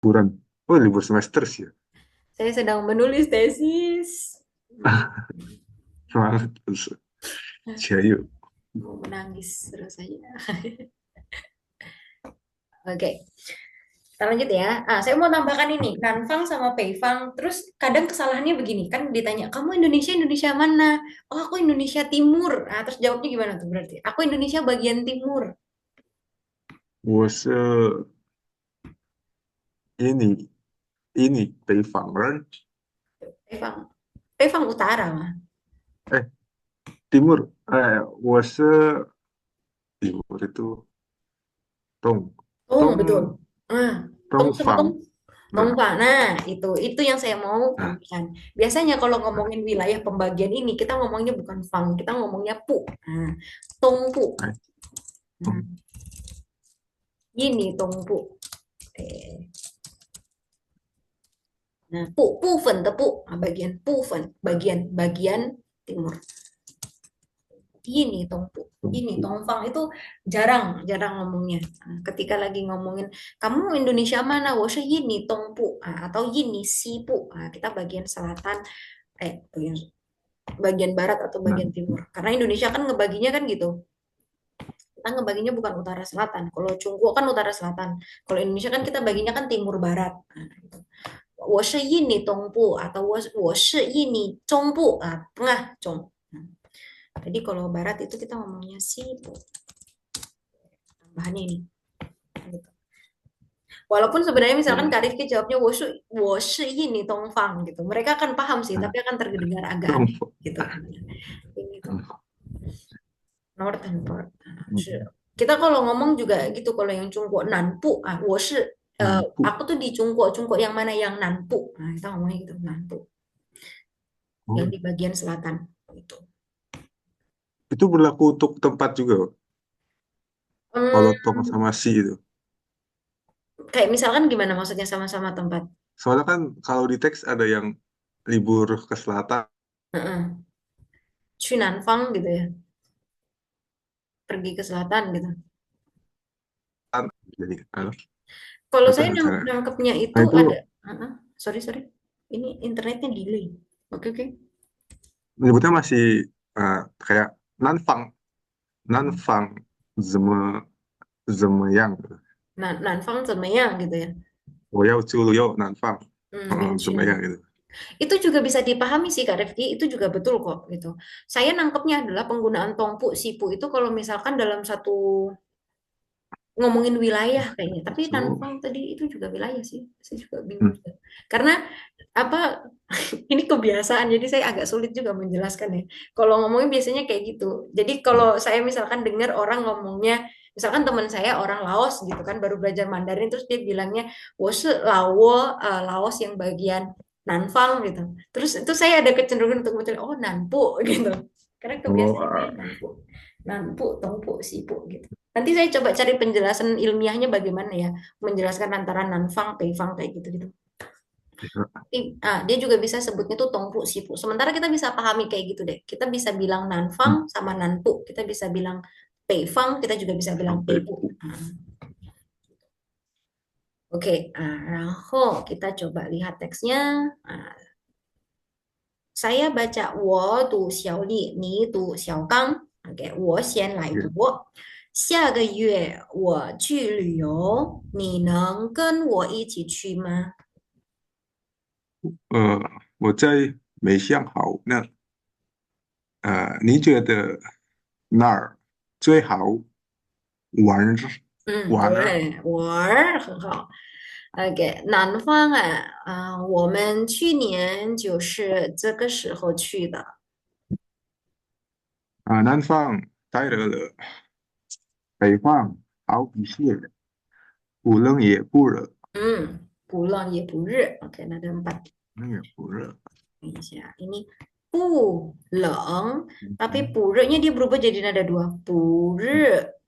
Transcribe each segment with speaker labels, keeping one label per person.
Speaker 1: Liburan. Oh, libur semester sih ya.
Speaker 2: Saya sedang menulis tesis. Hmm,
Speaker 1: Semangat terus. Jayu.
Speaker 2: mau menangis terus saja. Oke, kita lanjut ya. Saya mau tambahkan ini, Nanfang sama Peifang. Terus kadang kesalahannya begini, kan ditanya, kamu Indonesia Indonesia mana? Oh, aku Indonesia Timur. Terus jawabnya gimana tuh berarti? Aku Indonesia bagian timur.
Speaker 1: 我是 ini Beifang kan?
Speaker 2: Peifang, Peifang Utara mah.
Speaker 1: Eh, timur. 我是 timur itu Dong.
Speaker 2: Tung, betul.
Speaker 1: Dong
Speaker 2: Nah, tung sama tung.
Speaker 1: Dongfang.
Speaker 2: Tung
Speaker 1: Nah,
Speaker 2: Pak. Nah, itu yang saya mau
Speaker 1: nah,
Speaker 2: tambahkan. Biasanya kalau
Speaker 1: nah,
Speaker 2: ngomongin wilayah pembagian ini, kita ngomongnya bukan Fang, kita ngomongnya Pu. Nah, Tung Pu.
Speaker 1: nah.
Speaker 2: Nah, ini Tung Pu. Nah, Pu, Pu Fen, Tepu. Nah, bagian Pu Fen, bagian timur. Ini Tongpu, ini Tongfang itu jarang jarang ngomongnya. Ketika lagi ngomongin kamu Indonesia mana, woshe ini Tongpu, atau ini Sipu. Kita bagian selatan, bagian barat atau
Speaker 1: Nah,
Speaker 2: bagian timur. Karena Indonesia kan ngebaginya kan gitu. Kita ngebaginya bukan utara selatan. Kalau Cungko kan utara selatan. Kalau Indonesia kan kita baginya kan timur barat. Gitu. 我是印尼东部 atau 我是印尼中部 tengah Cong. Jadi kalau barat itu kita ngomongnya Sipu. Tambahannya ini. Gitu. Walaupun sebenarnya misalkan
Speaker 1: oke.
Speaker 2: Kak Rifki jawabnya 我是印尼 Tongfang gitu. Mereka akan paham sih,
Speaker 1: Nah,
Speaker 2: tapi akan terdengar agak aneh
Speaker 1: Dongfang.
Speaker 2: gitu. Kayak gitu. North and Port.
Speaker 1: Hmm.
Speaker 2: Kita kalau ngomong juga gitu, kalau yang Cungko Nanpu, 我是
Speaker 1: Nah,
Speaker 2: aku tuh di Cungko, Cungko yang mana yang Nanpu. Nah, kita ngomongnya gitu, Nanpu, yang
Speaker 1: oh,
Speaker 2: di bagian selatan gitu.
Speaker 1: itu berlaku untuk tempat juga, Pak. Kalau tong
Speaker 2: Hmm,
Speaker 1: sama si itu.
Speaker 2: kayak misalkan gimana maksudnya sama-sama tempat?
Speaker 1: Soalnya kan kalau di teks ada yang libur ke selatan,
Speaker 2: Heeh. 去南方 gitu ya, pergi ke selatan gitu.
Speaker 1: jadi
Speaker 2: Kalau
Speaker 1: nggak
Speaker 2: saya
Speaker 1: tahu cara.
Speaker 2: nangkepnya
Speaker 1: Nah
Speaker 2: itu
Speaker 1: itu
Speaker 2: ada, sorry sorry, ini internetnya delay. Oke oke.
Speaker 1: menyebutnya masih kayak nanfang, nanfang, zeme, zemeyang,
Speaker 2: Nah, Nanfang Zemeang gitu ya.
Speaker 1: 我要去旅游 nanfang, zemeyang
Speaker 2: 有趣呢。
Speaker 1: gitu.
Speaker 2: Itu juga bisa dipahami sih Kak Refki, itu juga betul kok gitu. Saya nangkepnya adalah penggunaan tongpu, sipu itu kalau misalkan dalam satu ngomongin wilayah kayaknya. Tapi
Speaker 1: So,
Speaker 2: Nanfang tadi itu juga wilayah sih. Saya juga bingung
Speaker 1: hmm,
Speaker 2: juga. Karena apa ini kebiasaan jadi saya agak sulit juga menjelaskan ya. Kalau ngomongnya biasanya kayak gitu. Jadi kalau saya misalkan dengar orang ngomongnya misalkan teman saya orang Laos gitu kan baru belajar Mandarin terus dia bilangnya wose Lawo Laos yang bagian Nanfang gitu. Terus itu saya ada kecenderungan untuk mencari oh Nanpu gitu. Karena
Speaker 1: oh,
Speaker 2: kebiasaan saya Nanpu. Nanpu, Tongpu, Sipu gitu. Nanti saya coba cari penjelasan ilmiahnya bagaimana ya menjelaskan antara Nanfang, Peifang kayak gitu-gitu. Dia juga bisa sebutnya tuh tongpu sipu. Sementara kita bisa pahami kayak gitu deh. Kita bisa bilang nanfang sama nanpu. Kita bisa bilang peifang, kita juga bisa bilang
Speaker 1: sampai
Speaker 2: peipu. Oke, 然后 kita coba lihat teksnya. Ah, saya baca 我读小李，你读小刚。OK，我先来读。下个月我去旅游，你能跟我一起去吗？
Speaker 1: 我在没想好，你觉得哪儿最好玩玩呢？
Speaker 2: 对，玩儿很好。OK，南方我们去年就是这个时候去的。
Speaker 1: 南方太热了，北方好一些，不冷也不热，
Speaker 2: 不冷也不热。OK，那ada empat.
Speaker 1: 冷也不热。
Speaker 2: Indonesia. Ini pu leng, tapi
Speaker 1: 嗯
Speaker 2: purenya dia berubah jadi nada dua. Pure.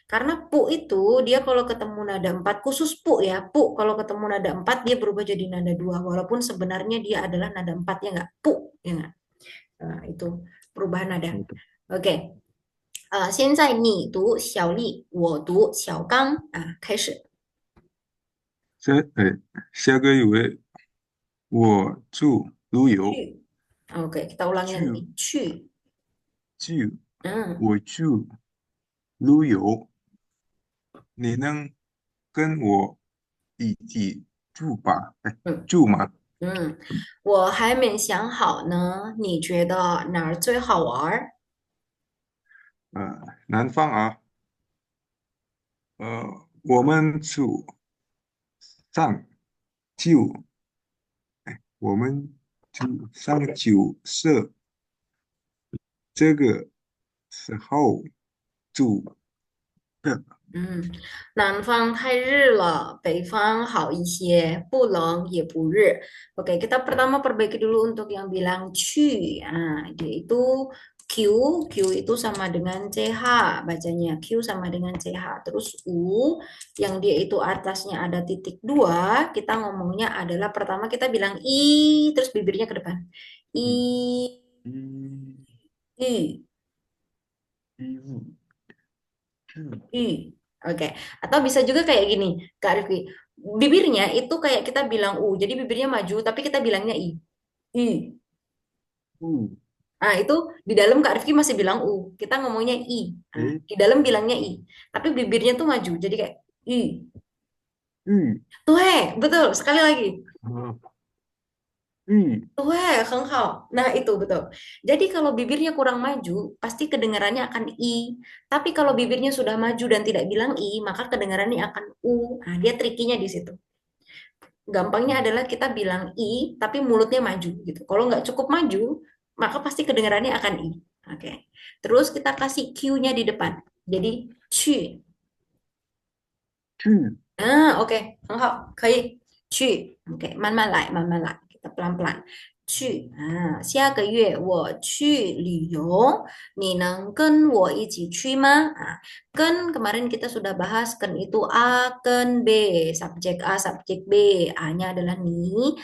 Speaker 2: Karena pu itu dia kalau ketemu nada empat, khusus pu ya. Pu kalau ketemu nada empat dia berubah jadi nada dua. Walaupun sebenarnya dia adalah nada empat ya nggak? Pu ya nggak? Itu perubahan nada. Oke. 现在你读小丽，我读小刚开始。
Speaker 1: 下下个月我去旅游，
Speaker 2: 去。Oke, kita ulangi lagi
Speaker 1: 去
Speaker 2: nih. 去。
Speaker 1: 去
Speaker 2: 嗯
Speaker 1: 我去旅游，你能跟我一起住吧？哎，
Speaker 2: 嗯
Speaker 1: 住吗？
Speaker 2: 嗯，我还没想好呢，你觉得哪儿最好玩儿？
Speaker 1: 南方啊，我们去上九，我们去上九社这个时候住的，
Speaker 2: 嗯，南方太日了，北方好一些，不冷也不热。Oke, kita pertama perbaiki dulu untuk yang bilang cu. Nah, dia itu Q, Q itu sama dengan CH, bacanya Q sama dengan CH. Terus U, yang dia itu atasnya ada titik dua, kita ngomongnya adalah pertama kita bilang I, terus bibirnya ke depan. I,
Speaker 1: mm, i,
Speaker 2: I,
Speaker 1: i,
Speaker 2: I. Oke, atau bisa juga kayak gini, Kak Rifki. Bibirnya itu kayak kita bilang U, jadi bibirnya maju, tapi kita bilangnya I. I.
Speaker 1: u,
Speaker 2: Nah, itu di dalam Kak Rifki masih bilang U. Kita ngomongnya I. Nah,
Speaker 1: e,
Speaker 2: di dalam bilangnya I. Tapi bibirnya tuh maju, jadi kayak I.
Speaker 1: u,
Speaker 2: Tuh, betul. Sekali lagi.
Speaker 1: u,
Speaker 2: Tuh, Heng Hao. Nah, itu betul. Jadi kalau bibirnya kurang maju, pasti kedengarannya akan I. Tapi kalau bibirnya sudah maju dan tidak bilang I, maka kedengarannya akan U. Nah, dia trikinya di situ. Gampangnya adalah kita bilang I, tapi mulutnya maju gitu. Kalau nggak cukup maju, maka pasti kedengarannya akan I. Oke. Terus kita kasih Q-nya di depan. Jadi, 去.
Speaker 1: 去
Speaker 2: OK，很好，可以去。OK，慢慢来，慢慢来，kita pelan-pelan。去下个月我去旅游，你能跟我一起去吗？跟kemarin kita sudah bahas kan itu A, kan B, subjek A, subjek B, A-nya adalah ni,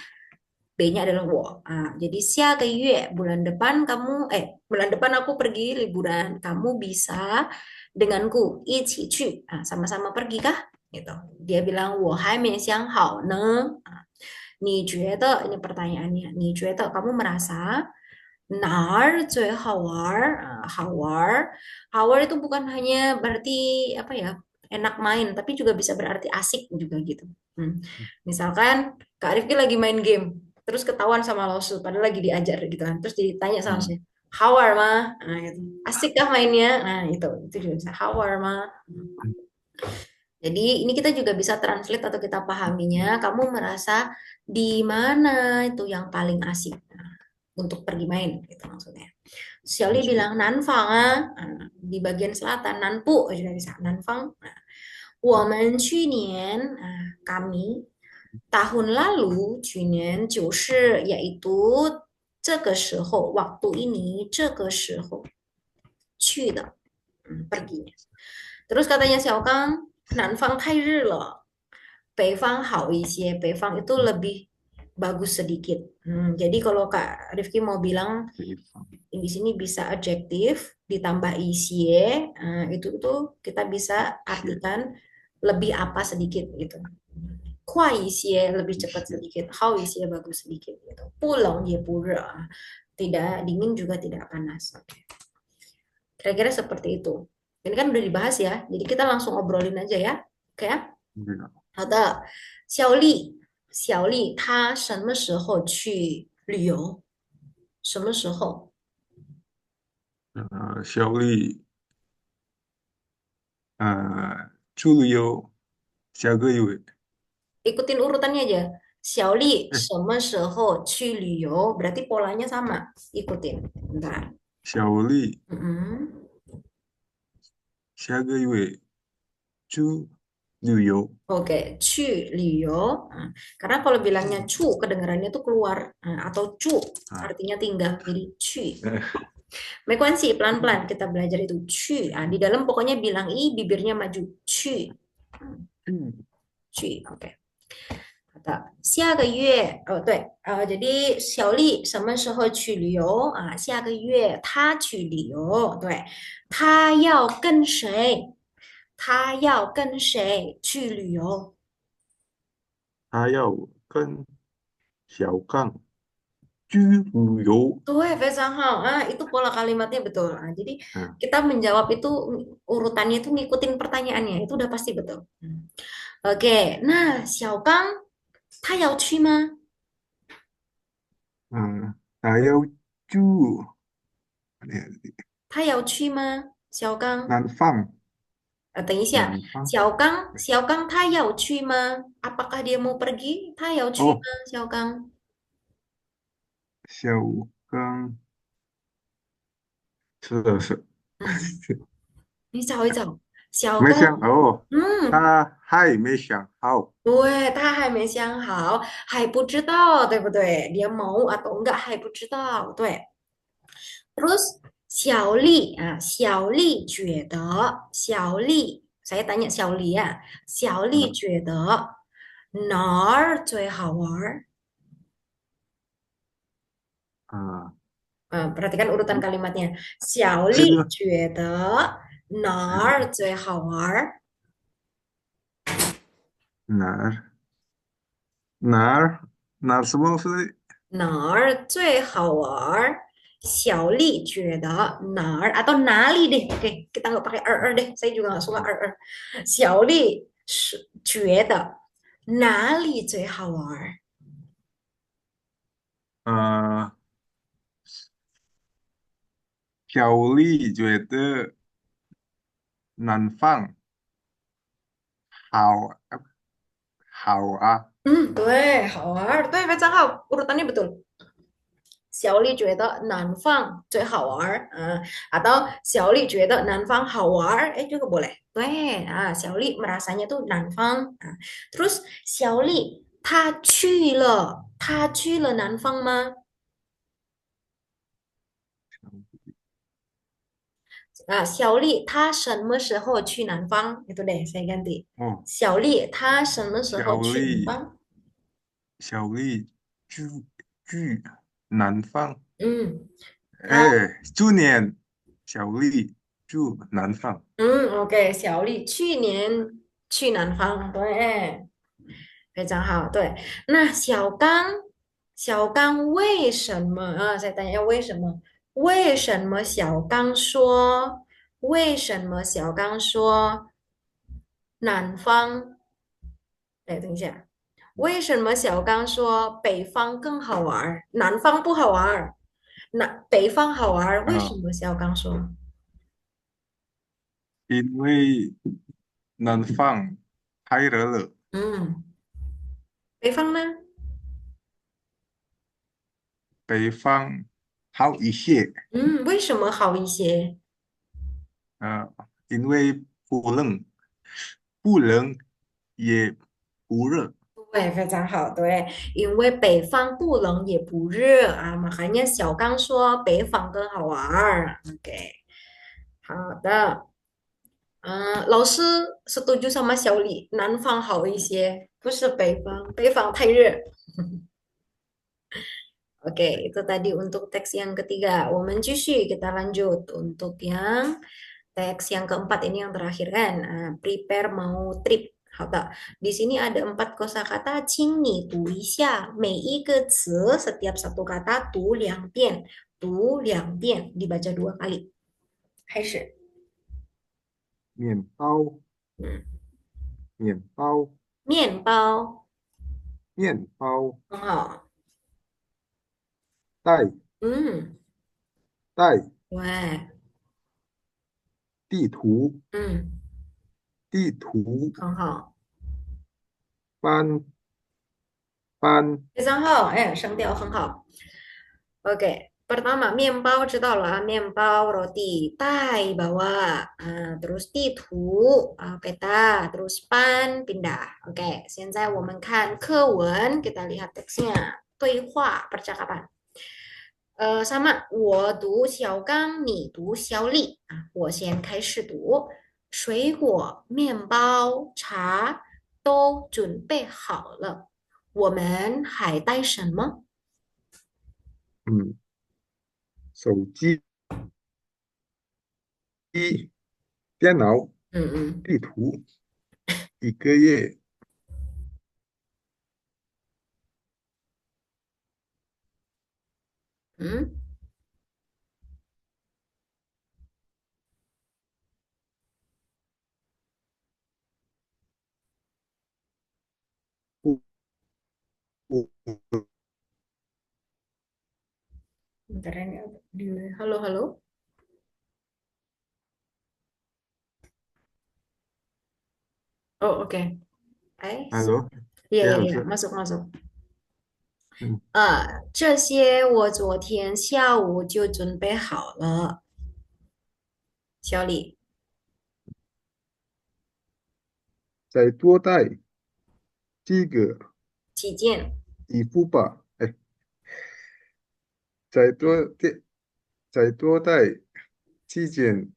Speaker 2: B-nya adalah wo. Jadi 下个月 bulan depan kamu, bulan depan aku pergi liburan, kamu bisa denganku 一起去, sama-sama pergi kah? Gitu. Dia bilang 我还没想好呢. 你觉得 ini pertanyaannya, 你觉得 kamu merasa 哪儿最好玩儿？好玩儿，好玩儿itu bukan hanya berarti apa ya enak main, tapi juga bisa berarti asik juga gitu. Hmm. Misalkan Kak Rifki lagi main game, terus ketahuan sama Lausu, padahal lagi diajar gitu kan, terus ditanya sama
Speaker 1: mm,
Speaker 2: saya, how are ma? Nah, gitu. Asik kah mainnya? Nah itu juga bisa how are ma? Jadi ini kita juga bisa translate atau kita pahaminya, kamu merasa di mana itu yang paling asik untuk pergi main gitu maksudnya. Xiaoli bilang Nanfang di bagian selatan, Nanpu juga bisa Nanfang. Nah, 我们去年 kami tahun lalu 去年就是 yaitu 这个时候 waktu ini 这个时候去的 perginya. Terus katanya Xiao Kang, Nanfang 太热了, Beifang 好一些, Beifang itu lebih bagus sedikit. Jadi kalau Kak Rifki mau bilang
Speaker 1: 北方，di
Speaker 2: sini bisa adjektif ditambah isie, itu tuh kita bisa
Speaker 1: 写
Speaker 2: artikan lebih apa sedikit gitu. Kuai isie lebih
Speaker 1: 一
Speaker 2: cepat
Speaker 1: 些，sedikit,
Speaker 2: hao isie bagus sedikit gitu. Pulang ye pura, tidak dingin juga tidak panas. Oke. Kira-kira seperti itu. Ini kan udah dibahas ya, jadi kita langsung obrolin aja ya. Oke ya?
Speaker 1: 那个
Speaker 2: 好的，小丽她什么时候去旅游？什么时候？
Speaker 1: 小丽去旅游下个月，Ikutin
Speaker 2: urutannya aja. 小丽
Speaker 1: 哎，
Speaker 2: 什么时候去旅游? Berarti polanya sama. Ikutin. Bentar.
Speaker 1: 小丽
Speaker 2: Mm-mm.
Speaker 1: 下个月去旅游，Oke,
Speaker 2: 去旅游. Karena kalau bilangnya cu, kedengarannya tuh keluar. Atau cu,
Speaker 1: 啊，artinya
Speaker 2: tinggal. Jadi 去.
Speaker 1: 呃，Mekuansi,
Speaker 2: pelan-pelan kita belajar itu 去. Di dalam pokoknya bilang i, bibirnya maju. 去.
Speaker 1: 嗯，
Speaker 2: 去, oke. 好的，下个月，对，jadi 小丽什么时候去旅游下个月她去旅游，对，她要跟谁？她要跟谁去旅游？
Speaker 1: 他要跟小刚去旅游。
Speaker 2: Tuh,非常好. Itu pola kalimatnya betul. Jadi
Speaker 1: 嗯
Speaker 2: kita menjawab itu urutannya itu ngikutin pertanyaannya. Itu udah pasti betul. Oke, nah, Xiao Gang, 他要去吗？
Speaker 1: 他要住
Speaker 2: 他要去吗？小刚，
Speaker 1: 南方，
Speaker 2: 等一下，
Speaker 1: 南方
Speaker 2: 小刚他要去吗？Apakah dia mau pergi？他要去吗？
Speaker 1: 哦，
Speaker 2: 小刚，
Speaker 1: 小刚是的是，
Speaker 2: 嗯，你找一找，小
Speaker 1: 没
Speaker 2: 刚，
Speaker 1: 想哦，
Speaker 2: 嗯，
Speaker 1: 他还没想好。
Speaker 2: 对，他还没想好，还不知道，对不对？Dia mau atau enggak 还不知道，对。Terus 小丽觉得，saya tanya 小丽 ya，小丽
Speaker 1: 嗯
Speaker 2: 觉得哪儿最好玩儿？
Speaker 1: 啊，perhatikan
Speaker 2: urutan kalimatnya.
Speaker 1: 这个
Speaker 2: 小丽觉得哪儿最好玩儿？
Speaker 1: 哪儿哪儿哪儿什么是
Speaker 2: 哪儿最好玩儿？小丽觉得哪儿 atau 哪里 deh. Oke, kita nggak pakai deh. Saya juga nggak suka 小丽觉得哪里最好玩儿？
Speaker 1: 呃，小丽觉得南方好好啊，
Speaker 2: 对，好玩儿，对，非常好，urutannya betul. 小丽觉得南方最好玩儿，atau 小丽觉得南方好玩儿，juga boleh. 对，小丽 merasanya tuh 南方，terus 小丽她去了南方吗？小丽她什么时候去南方？Itu deh, saya ganti.
Speaker 1: 哦，小丽。
Speaker 2: 小丽她什么时候去南方？
Speaker 1: 小丽居南方，
Speaker 2: 嗯，她
Speaker 1: 哎，去年小丽住南方，OK，
Speaker 2: 小丽去年去南方，对，非常好，对。那小刚为什么saya tanya 为什么？为什么小刚说南方？哎，等一下，为什么小刚说北方更好玩儿，南方不好玩儿？北方好玩儿，为什
Speaker 1: 啊，
Speaker 2: 么小刚说？
Speaker 1: 因为南方太热了，
Speaker 2: 嗯，北方呢？
Speaker 1: 北方好一些，
Speaker 2: 为什么好一些？
Speaker 1: 啊，因为不冷也不热，
Speaker 2: 对，非常好，对，因为北方不冷也不热makanya 小刚说北方更好玩儿。OK，好的，老师 setuju sama 小李，南方好一些，不是北方，北方太热。Oke, itu tadi untuk teks yang ketiga. 我们继续, kita lanjut untuk yang teks yang keempat ini yang terakhir kan. Prepare mau trip. 好的, di sini ada 4 kosakata. 请你读一下每一个词 setiap satu kata 读两遍, 读两遍 dibaca 2 kali. 开始.
Speaker 1: 面包
Speaker 2: 嗯，
Speaker 1: 面包
Speaker 2: 面包
Speaker 1: 面包
Speaker 2: 很好。
Speaker 1: 带
Speaker 2: 嗯，
Speaker 1: 带
Speaker 2: 对，
Speaker 1: 地图
Speaker 2: 嗯，
Speaker 1: 地图
Speaker 2: 很好。
Speaker 1: 搬搬
Speaker 2: 非常好，声调很好。Oke, pertama 面包知道了，面包 roti, 带 bawa, terus 地图 peta, terus pan pindah. Oke, 现在我们看课文, kita lihat teksnya. 对话 percakapan. Sama 我读小刚，你读小丽我先开始读。水果、面包、茶都准备好了，我们还带什么？
Speaker 1: 嗯，手机。电脑、
Speaker 2: 嗯嗯
Speaker 1: 地图，一个月
Speaker 2: Hmm? Bentar ya, halo, halo. Oh, oke.
Speaker 1: Halo,
Speaker 2: Iya, iya,
Speaker 1: ya
Speaker 2: iya.
Speaker 1: Ustaz.
Speaker 2: Masuk, masuk.
Speaker 1: 嗯，
Speaker 2: 这些我昨天下午就准备好了。小李，
Speaker 1: 再多带几个
Speaker 2: 几件？
Speaker 1: 衣服吧。哎，再多带再多带几件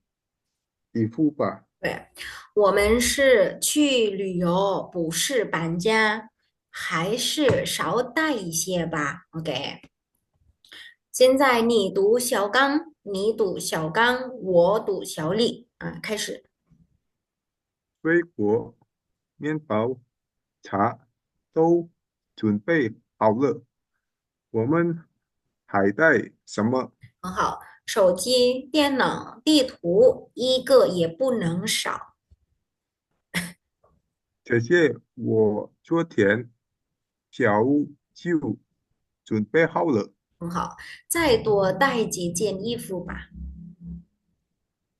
Speaker 1: 衣服吧。
Speaker 2: 对，我们是去旅游，不是搬家，还是少带一些吧。OK，现在你读小刚，你读小刚，我读小李啊，开始。
Speaker 1: 水果、面包、茶都准备好了。我们还带什么？
Speaker 2: 很好，手机、电脑、地图一个也不能少。
Speaker 1: 这些我昨天下午就准备好了。
Speaker 2: 很好，再多带几件衣服吧。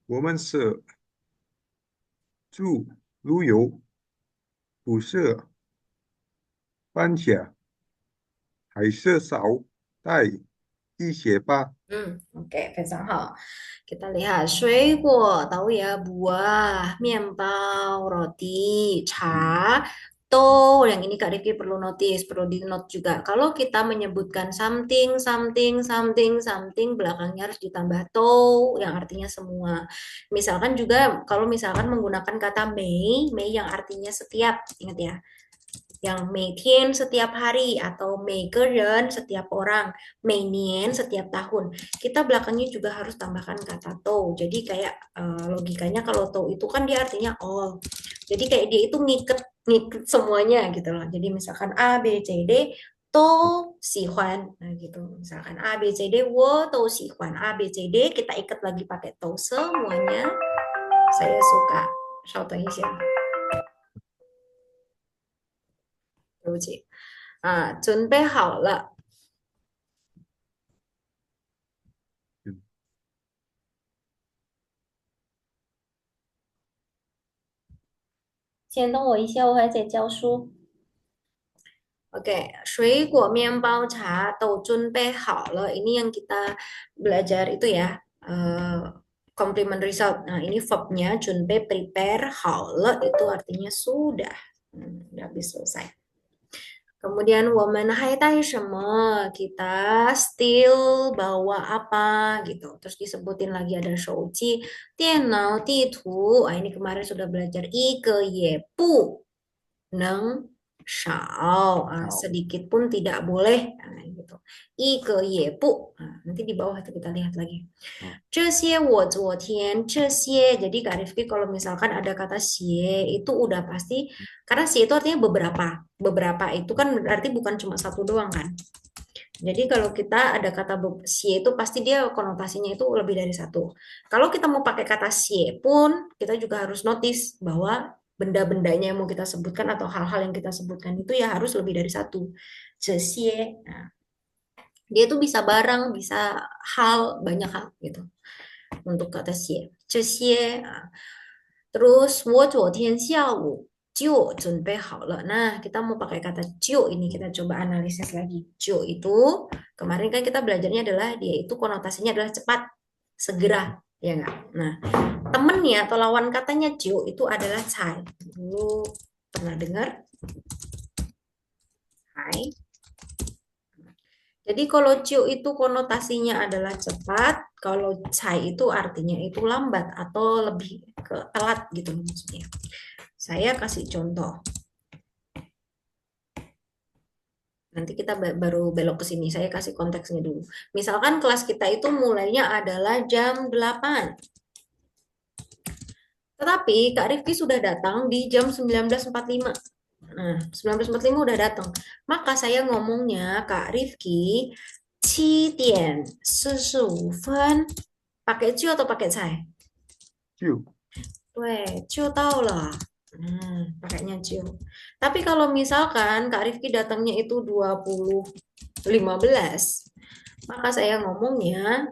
Speaker 1: 我们是住旅游，不是搬家，还是少带一些吧。
Speaker 2: Oke, Faisal. Kita lihat 水果 tahu ya, buah, 面包, roti, cha, to. Yang ini Kak Rifki perlu notice, perlu di note juga. Kalau kita menyebutkan something, something, something, something, belakangnya harus ditambah to, yang artinya semua. Misalkan juga kalau misalkan menggunakan kata Mei, Mei yang artinya setiap, ingat ya, yang Meitien setiap hari atau Meigeren setiap orang, Meinien setiap tahun. Kita belakangnya juga harus tambahkan kata to. Jadi kayak logikanya kalau to itu kan dia artinya all. Jadi kayak dia itu ngiket ngiket semuanya gitu loh. Jadi misalkan A B C D to sihuan, nah gitu. Misalkan A B C D wo to sihuan, A B C D kita ikat lagi pakai to semuanya. Saya suka. 稍等一下，对不起，准备好了。
Speaker 1: 嗯，
Speaker 2: 先等我一下，我还在教书。Oke, 水果、面包、茶都准备好了. Ini yang kita belajar itu ya, complement result. Nah, ini verbnya 准备 prepare 好了 itu artinya sudah. Udah habis selesai. Kemudian 我们还带什么? Kita still bawa apa gitu. Terus disebutin lagi ada 手机, 电脑, 地图. Ini kemarin sudah belajar 一个也不能少.
Speaker 1: 好，Sedikit
Speaker 2: pun tidak boleh. Gitu. 一个也不. Nanti di bawah itu kita lihat lagi.
Speaker 1: 好，
Speaker 2: 这些我昨天这些, jadi Kak Rifki kalau misalkan ada kata xie itu udah pasti, karena xie itu artinya beberapa. Beberapa itu kan berarti bukan cuma satu doang kan. Jadi kalau kita ada kata xie itu pasti dia konotasinya itu lebih dari satu. Kalau kita mau pakai kata xie pun kita juga harus notice bahwa benda-bendanya yang mau kita sebutkan atau hal-hal yang kita sebutkan itu ya harus lebih dari satu. Xie. Nah, dia itu bisa barang, bisa hal, banyak hal gitu untuk kata xie. 这些，terus 我昨天下午就准备好了. Nah, kita mau pakai kata 就 ini kita coba analisis lagi. 就itu kemarin kan kita belajarnya adalah dia itu konotasinya adalah cepat, segera, ya enggak? Nah, temennya atau lawan katanya 就 itu adalah cai. Dulu pernah dengar? Hai. Jadi kalau ciu itu konotasinya adalah cepat, kalau cai itu artinya itu lambat atau lebih ke telat gitu loh maksudnya. Saya kasih contoh. Nanti kita baru belok ke sini. Saya kasih konteksnya dulu. Misalkan kelas kita itu mulainya adalah jam 8. Tetapi Kak Rifki sudah datang di jam 19.45. Nah, 19.45 udah datang. Maka saya ngomongnya, Kak Rifki, 7点45分 pakai ciu atau pakai cai?
Speaker 1: 就
Speaker 2: Weh, ciu tahu lah. Pakainya ciu. Tapi kalau misalkan Kak Rifki datangnya itu 20:15, maka saya ngomongnya,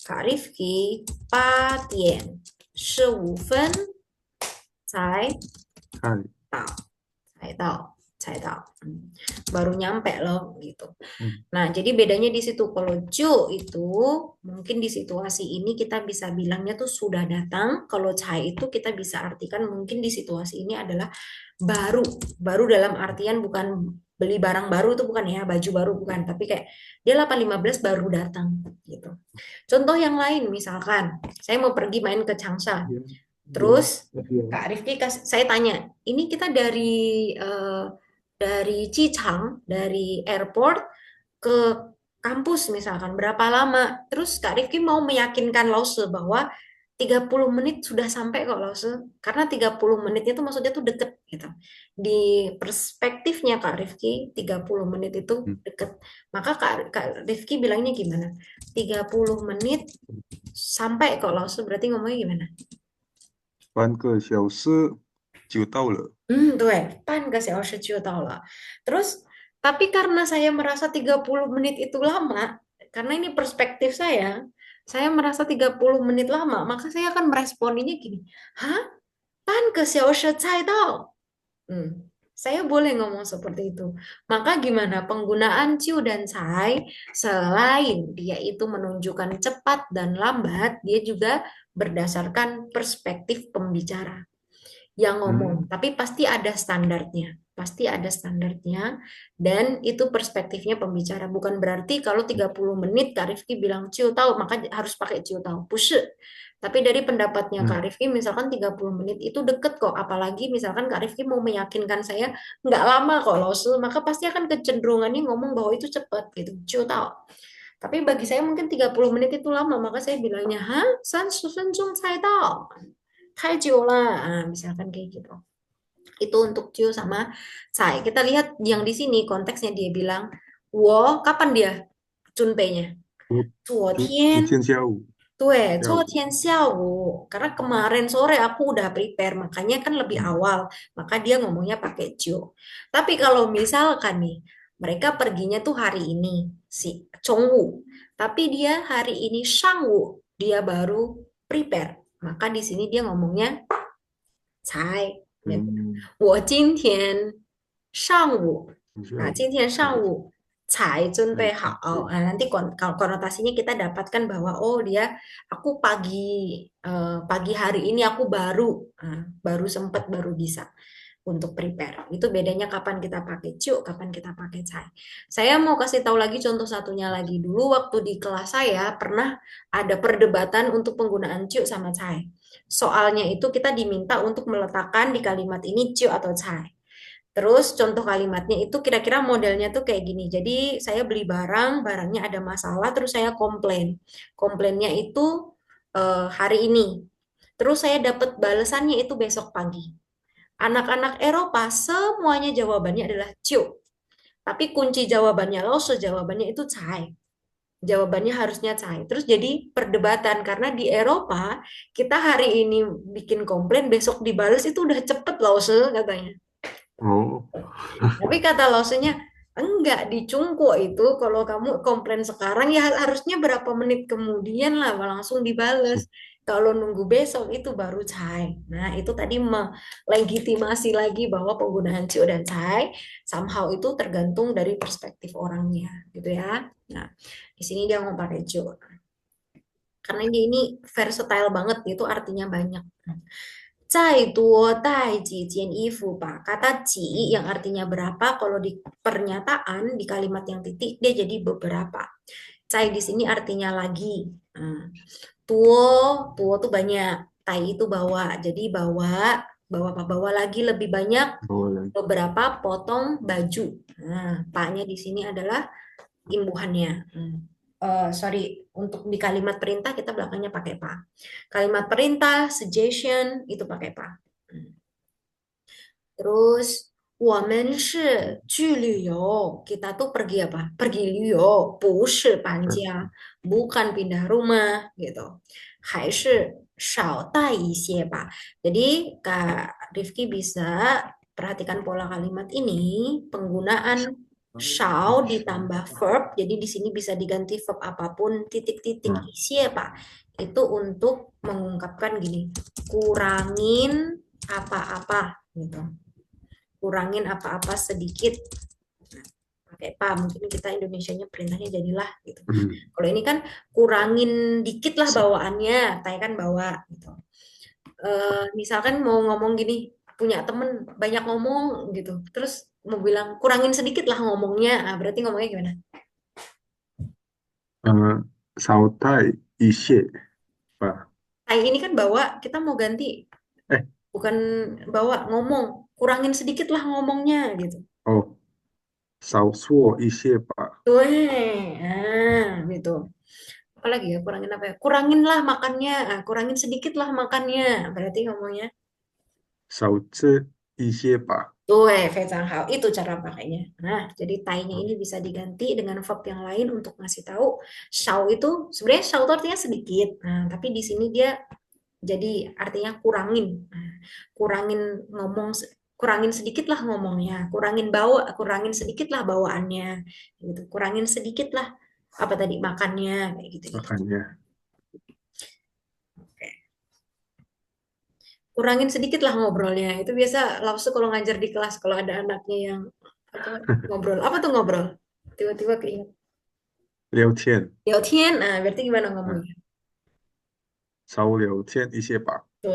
Speaker 2: Kak Rifki, 8点15才
Speaker 1: 看，
Speaker 2: 到，才到，才到. Baru nyampe loh gitu.
Speaker 1: 嗯
Speaker 2: Nah, jadi bedanya di situ. Kalau Jo itu mungkin di situasi ini kita bisa bilangnya tuh sudah datang. Kalau Cai itu kita bisa artikan mungkin di situasi ini adalah baru. Baru dalam artian bukan beli barang baru itu bukan ya, baju baru bukan, tapi kayak dia 8:15 baru datang gitu. Contoh yang lain misalkan, saya mau pergi main ke Changsha.
Speaker 1: 边
Speaker 2: Terus
Speaker 1: 边
Speaker 2: Kak Rifki saya tanya, ini kita dari Cichang, dari airport ke kampus misalkan berapa lama? Terus Kak Rifki mau meyakinkan Lause bahwa 30 menit sudah sampai kok Lause. Karena 30 menitnya itu maksudnya tuh deket gitu. Di perspektifnya Kak Rifki, 30 menit itu
Speaker 1: 嗯，deket.
Speaker 2: Maka Kak Rifki bilangnya gimana? 30 menit sampai kok Lause, berarti ngomongnya gimana?
Speaker 1: 半个小时就到了。
Speaker 2: 对, 半个小时就到了. Terus, tapi karena saya merasa 30 menit itu lama, karena ini perspektif saya merasa 30 menit lama, maka saya akan meresponinya gini, hah? 半个小时才到? Saya boleh ngomong seperti itu. Maka gimana penggunaan ciu dan cai selain dia itu menunjukkan cepat dan lambat, dia juga berdasarkan perspektif pembicara yang ngomong,
Speaker 1: 嗯
Speaker 2: tapi pasti ada standarnya. Pasti ada standarnya dan itu perspektifnya pembicara. Bukan berarti kalau 30 menit Kak Rifki bilang ciu tahu, maka harus pakai ciu tahu. Push. Tapi dari pendapatnya Kak
Speaker 1: 嗯
Speaker 2: Rifki, misalkan 30 menit itu deket kok. Apalagi misalkan Kak Rifki mau meyakinkan saya nggak lama kok Losul, maka pasti akan kecenderungannya ngomong bahwa itu cepat gitu. Ciu tahu. Tapi bagi saya mungkin 30 menit itu lama, maka saya bilangnya, hah? 30分钟才到. 太久了. Misalkan kayak gitu. Itu untuk Cio sama Cai. Kita lihat yang di sini konteksnya dia bilang, wo, kapan dia Junpei-nya? 昨天,
Speaker 1: 昨天下午
Speaker 2: tuh,
Speaker 1: 下午，
Speaker 2: 昨天 xiao. Karena kemarin sore aku udah prepare, makanya kan lebih
Speaker 1: 嗯
Speaker 2: awal. Maka dia ngomongnya pakai Cio. Tapi kalau misalkan nih, mereka perginya tuh hari ini, si Chongwu. Tapi dia hari ini Shangwu, dia baru prepare. Maka di sini dia ngomongnya 才
Speaker 1: 嗯，
Speaker 2: 我今天上午
Speaker 1: 下午
Speaker 2: 今天上午才准备
Speaker 1: 才
Speaker 2: 好.
Speaker 1: 对，Nanti
Speaker 2: konotasinya kita dapatkan bahwa oh dia aku pagi hari ini aku baru sempat baru bisa untuk prepare. Itu bedanya kapan kita pakai cu, kapan kita pakai cai. Saya mau kasih tahu lagi contoh satunya lagi. Dulu waktu di kelas saya pernah ada perdebatan untuk penggunaan cu sama cai. Soalnya itu kita diminta untuk meletakkan di kalimat ini cu atau cai. Terus contoh kalimatnya itu kira-kira modelnya tuh kayak gini. Jadi saya beli barang, barangnya ada masalah, terus saya komplain. Komplainnya itu hari ini. Terus saya dapat balasannya itu besok pagi. Anak-anak Eropa semuanya jawabannya adalah ciu. Tapi kunci jawabannya Lause, jawabannya itu cai. Jawabannya harusnya cai. Terus jadi perdebatan karena di Eropa kita hari ini bikin komplain, besok dibales itu udah cepet Lause katanya.
Speaker 1: 哦，Tapi
Speaker 2: kata Lawson-nya, enggak dicungkuk itu kalau kamu komplain sekarang ya harusnya berapa menit kemudian lah langsung dibales. Kalau nunggu besok itu baru cai. Nah, itu tadi melegitimasi lagi bahwa penggunaan cio dan cai somehow itu tergantung dari perspektif orangnya, gitu ya. Nah, di sini dia mau pakai cio. Karena dia ini versatile banget, itu artinya banyak. 再多带几件衣服吧. Kata ci yang artinya berapa, kalau di pernyataan, di kalimat yang titik, dia jadi beberapa. Cai di sini artinya lagi. Tuo tuh banyak. Tai itu bawa. Jadi bawa apa? Bawa lagi lebih banyak
Speaker 1: 我来，beberapa
Speaker 2: potong baju. Nah, paknya di sini adalah imbuhannya. Sorry, untuk di kalimat perintah kita belakangnya pakai pa. Kalimat perintah, suggestion, itu pakai pa. Terus 我们是去旅游. Kita tuh pergi apa? Pergi 旅游,不是搬家, bukan pindah rumah gitu. 还是少带一些吧. Jadi Kak Rifki bisa perhatikan pola kalimat ini, penggunaan 少 ditambah verb. Jadi di sini bisa diganti verb apapun, titik-titik
Speaker 1: Hmm.
Speaker 2: isi Pak. Itu untuk mengungkapkan gini, kurangin apa-apa gitu, kurangin apa-apa sedikit. Nah, pakai pa, mungkin kita Indonesianya perintahnya jadilah gitu.
Speaker 1: Hmm.
Speaker 2: Kalau ini kan kurangin dikit lah bawaannya, saya kan bawa gitu. Misalkan mau ngomong gini, punya temen banyak ngomong gitu, terus mau bilang kurangin sedikit lah ngomongnya, nah, berarti ngomongnya gimana?
Speaker 1: 少带一些吧。
Speaker 2: Saya ini kan bawa, kita mau ganti,
Speaker 1: 哎，bukan
Speaker 2: bawa ngomong, kurangin sedikit lah ngomongnya gitu.
Speaker 1: 哦，少说一些吧。
Speaker 2: Tuh, gitu. Apalagi ya, kurangin apa ya? Kurangin lah makannya, kurangin sedikit lah makannya. Berarti ngomongnya,
Speaker 1: 少吃一些吧。
Speaker 2: tuh, hal itu cara pakainya. Nah, jadi tainya ini bisa diganti dengan verb yang lain untuk ngasih tahu shao itu sebenarnya shao itu artinya sedikit. Nah, tapi di sini dia jadi artinya kurangin. Nah, kurangin ngomong, kurangin sedikit lah ngomongnya, kurangin sedikit lah bawaannya, gitu. Kurangin sedikit lah apa tadi makannya kayak gitu-gitu.
Speaker 1: Makanya.
Speaker 2: Kurangin sedikit lah ngobrolnya. Itu biasa Lapsu kalau ngajar di kelas kalau ada anaknya yang apa ngobrol. Apa tuh ngobrol? Tiba-tiba keinget.
Speaker 1: 聊天。
Speaker 2: Liautian, nah berarti gimana
Speaker 1: 嗯，ngomongnya? 少聊天一些吧。
Speaker 2: Tuh,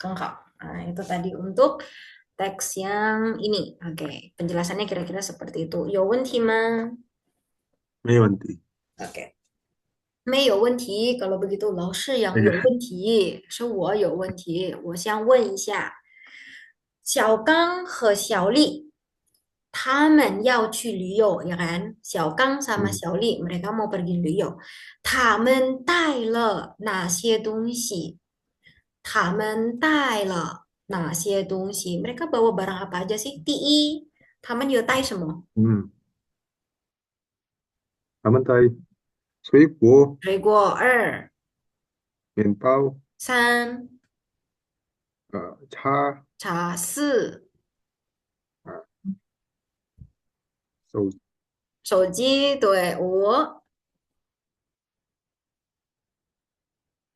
Speaker 2: lengkap. Nah, itu tadi untuk teks yang ini. Oke, penjelasannya kira-kira seperti itu. 有问题吗?
Speaker 1: 没问题。
Speaker 2: Oke. 没有问题. Kalau begitu, 老师有问题，是我有问题。我想问一下，小刚和小丽他们要去旅游，ya kan? 小刚 sama
Speaker 1: 嗯
Speaker 2: 小丽 mereka mau pergi 旅游。他们带了哪些东西？mereka bawa barang apa aja sih? 第一，他们有带什么？
Speaker 1: 嗯，他们带水果、
Speaker 2: 水果。二。
Speaker 1: 面包、
Speaker 2: 三。
Speaker 1: 茶、
Speaker 2: 茶。四。
Speaker 1: 啊手
Speaker 2: 手机。对。五。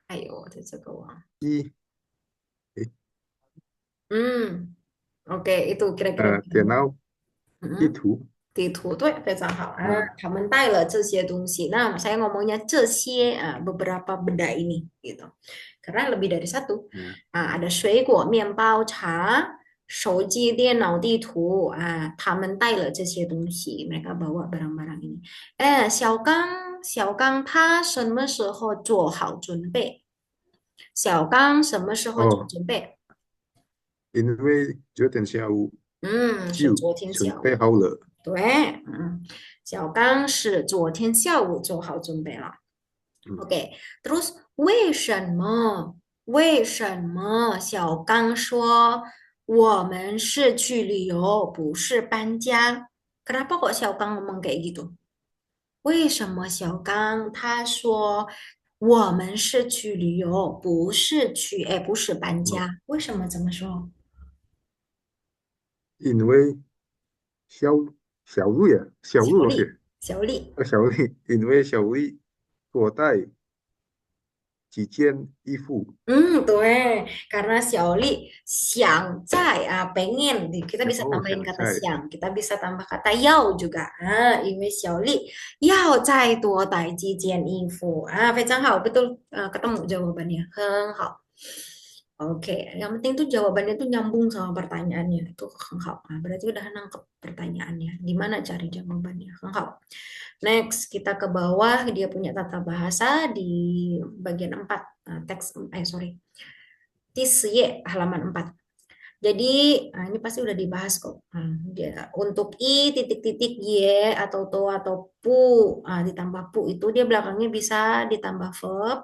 Speaker 2: 哎呦，我的这个网。
Speaker 1: 机、诶
Speaker 2: Oke, itu kira-kira
Speaker 1: 电脑、地
Speaker 2: Hmm,
Speaker 1: 图。
Speaker 2: 地图 tuh非常好.
Speaker 1: 嗯
Speaker 2: 他们带了这些东西. Nah, saya ngomongnya 这些 beberapa benda ini gitu. Karena lebih dari satu.
Speaker 1: 嗯
Speaker 2: Ada 水果、面包、茶、手机、电脑、地图. 他们带了这些东西. Mereka bawa barang-barang ini. 小刚什么时候做好准备？小刚什么时候做
Speaker 1: 哦，
Speaker 2: 准备？
Speaker 1: 因为9点下午
Speaker 2: 是
Speaker 1: 就
Speaker 2: 昨天
Speaker 1: 准
Speaker 2: 下午。
Speaker 1: 备好了。
Speaker 2: 对，小刚是昨天下午做好准备了。
Speaker 1: 嗯，OK，terus
Speaker 2: 为什么小刚说我们是去旅游，不是搬家？Kenapa kok 小刚 ngomong kayak gitu？为什么小刚他说我们是去旅游，不是搬
Speaker 1: 哦，
Speaker 2: 家？为什么这么说？
Speaker 1: 因为小小绿啊，小绿我
Speaker 2: 小丽，
Speaker 1: 写，
Speaker 2: 小丽。
Speaker 1: 小绿，因为小绿多带几件衣服。
Speaker 2: 对, karena Xiaoli 想在 pengen, kita bisa
Speaker 1: 哦，tambahin 想
Speaker 2: kata
Speaker 1: 在
Speaker 2: siang, kita bisa tambah kata yao juga. 因为 Xiaoli 要再多带几件衣服. 非常好, betul, ketemu jawabannya, 很好. Oke, yang penting tuh jawabannya tuh nyambung sama pertanyaannya, itu 很好. Berarti udah nangkep pertanyaannya. Gimana cari jawabannya? 很好. Next, kita ke bawah, dia punya tata bahasa di bagian 4, teks, sorry, di halaman 4. Jadi, ini pasti udah dibahas kok. Dia, untuk i titik-titik ye atau to atau pu, ditambah pu itu dia belakangnya bisa ditambah verb,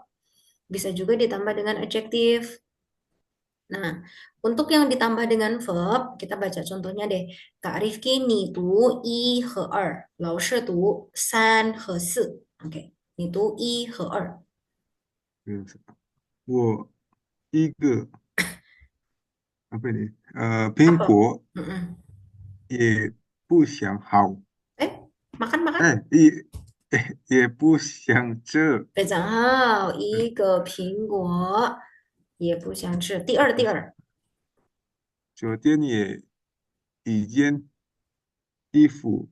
Speaker 2: bisa juga ditambah dengan adjektif. Nah, untuk yang ditambah dengan verb, kita baca contohnya deh. Kak Rifki ni tu i he er, lao shi tu san he si. Oke, ni tu i he er.
Speaker 1: 我一个 apa ini? 苹
Speaker 2: Apa?
Speaker 1: 果
Speaker 2: Mm-mm.
Speaker 1: 也不想好，Eh,
Speaker 2: makan-makan.
Speaker 1: 也不想这，
Speaker 2: 非常好，一个苹果也不想吃。第二，
Speaker 1: 昨天也一件衣服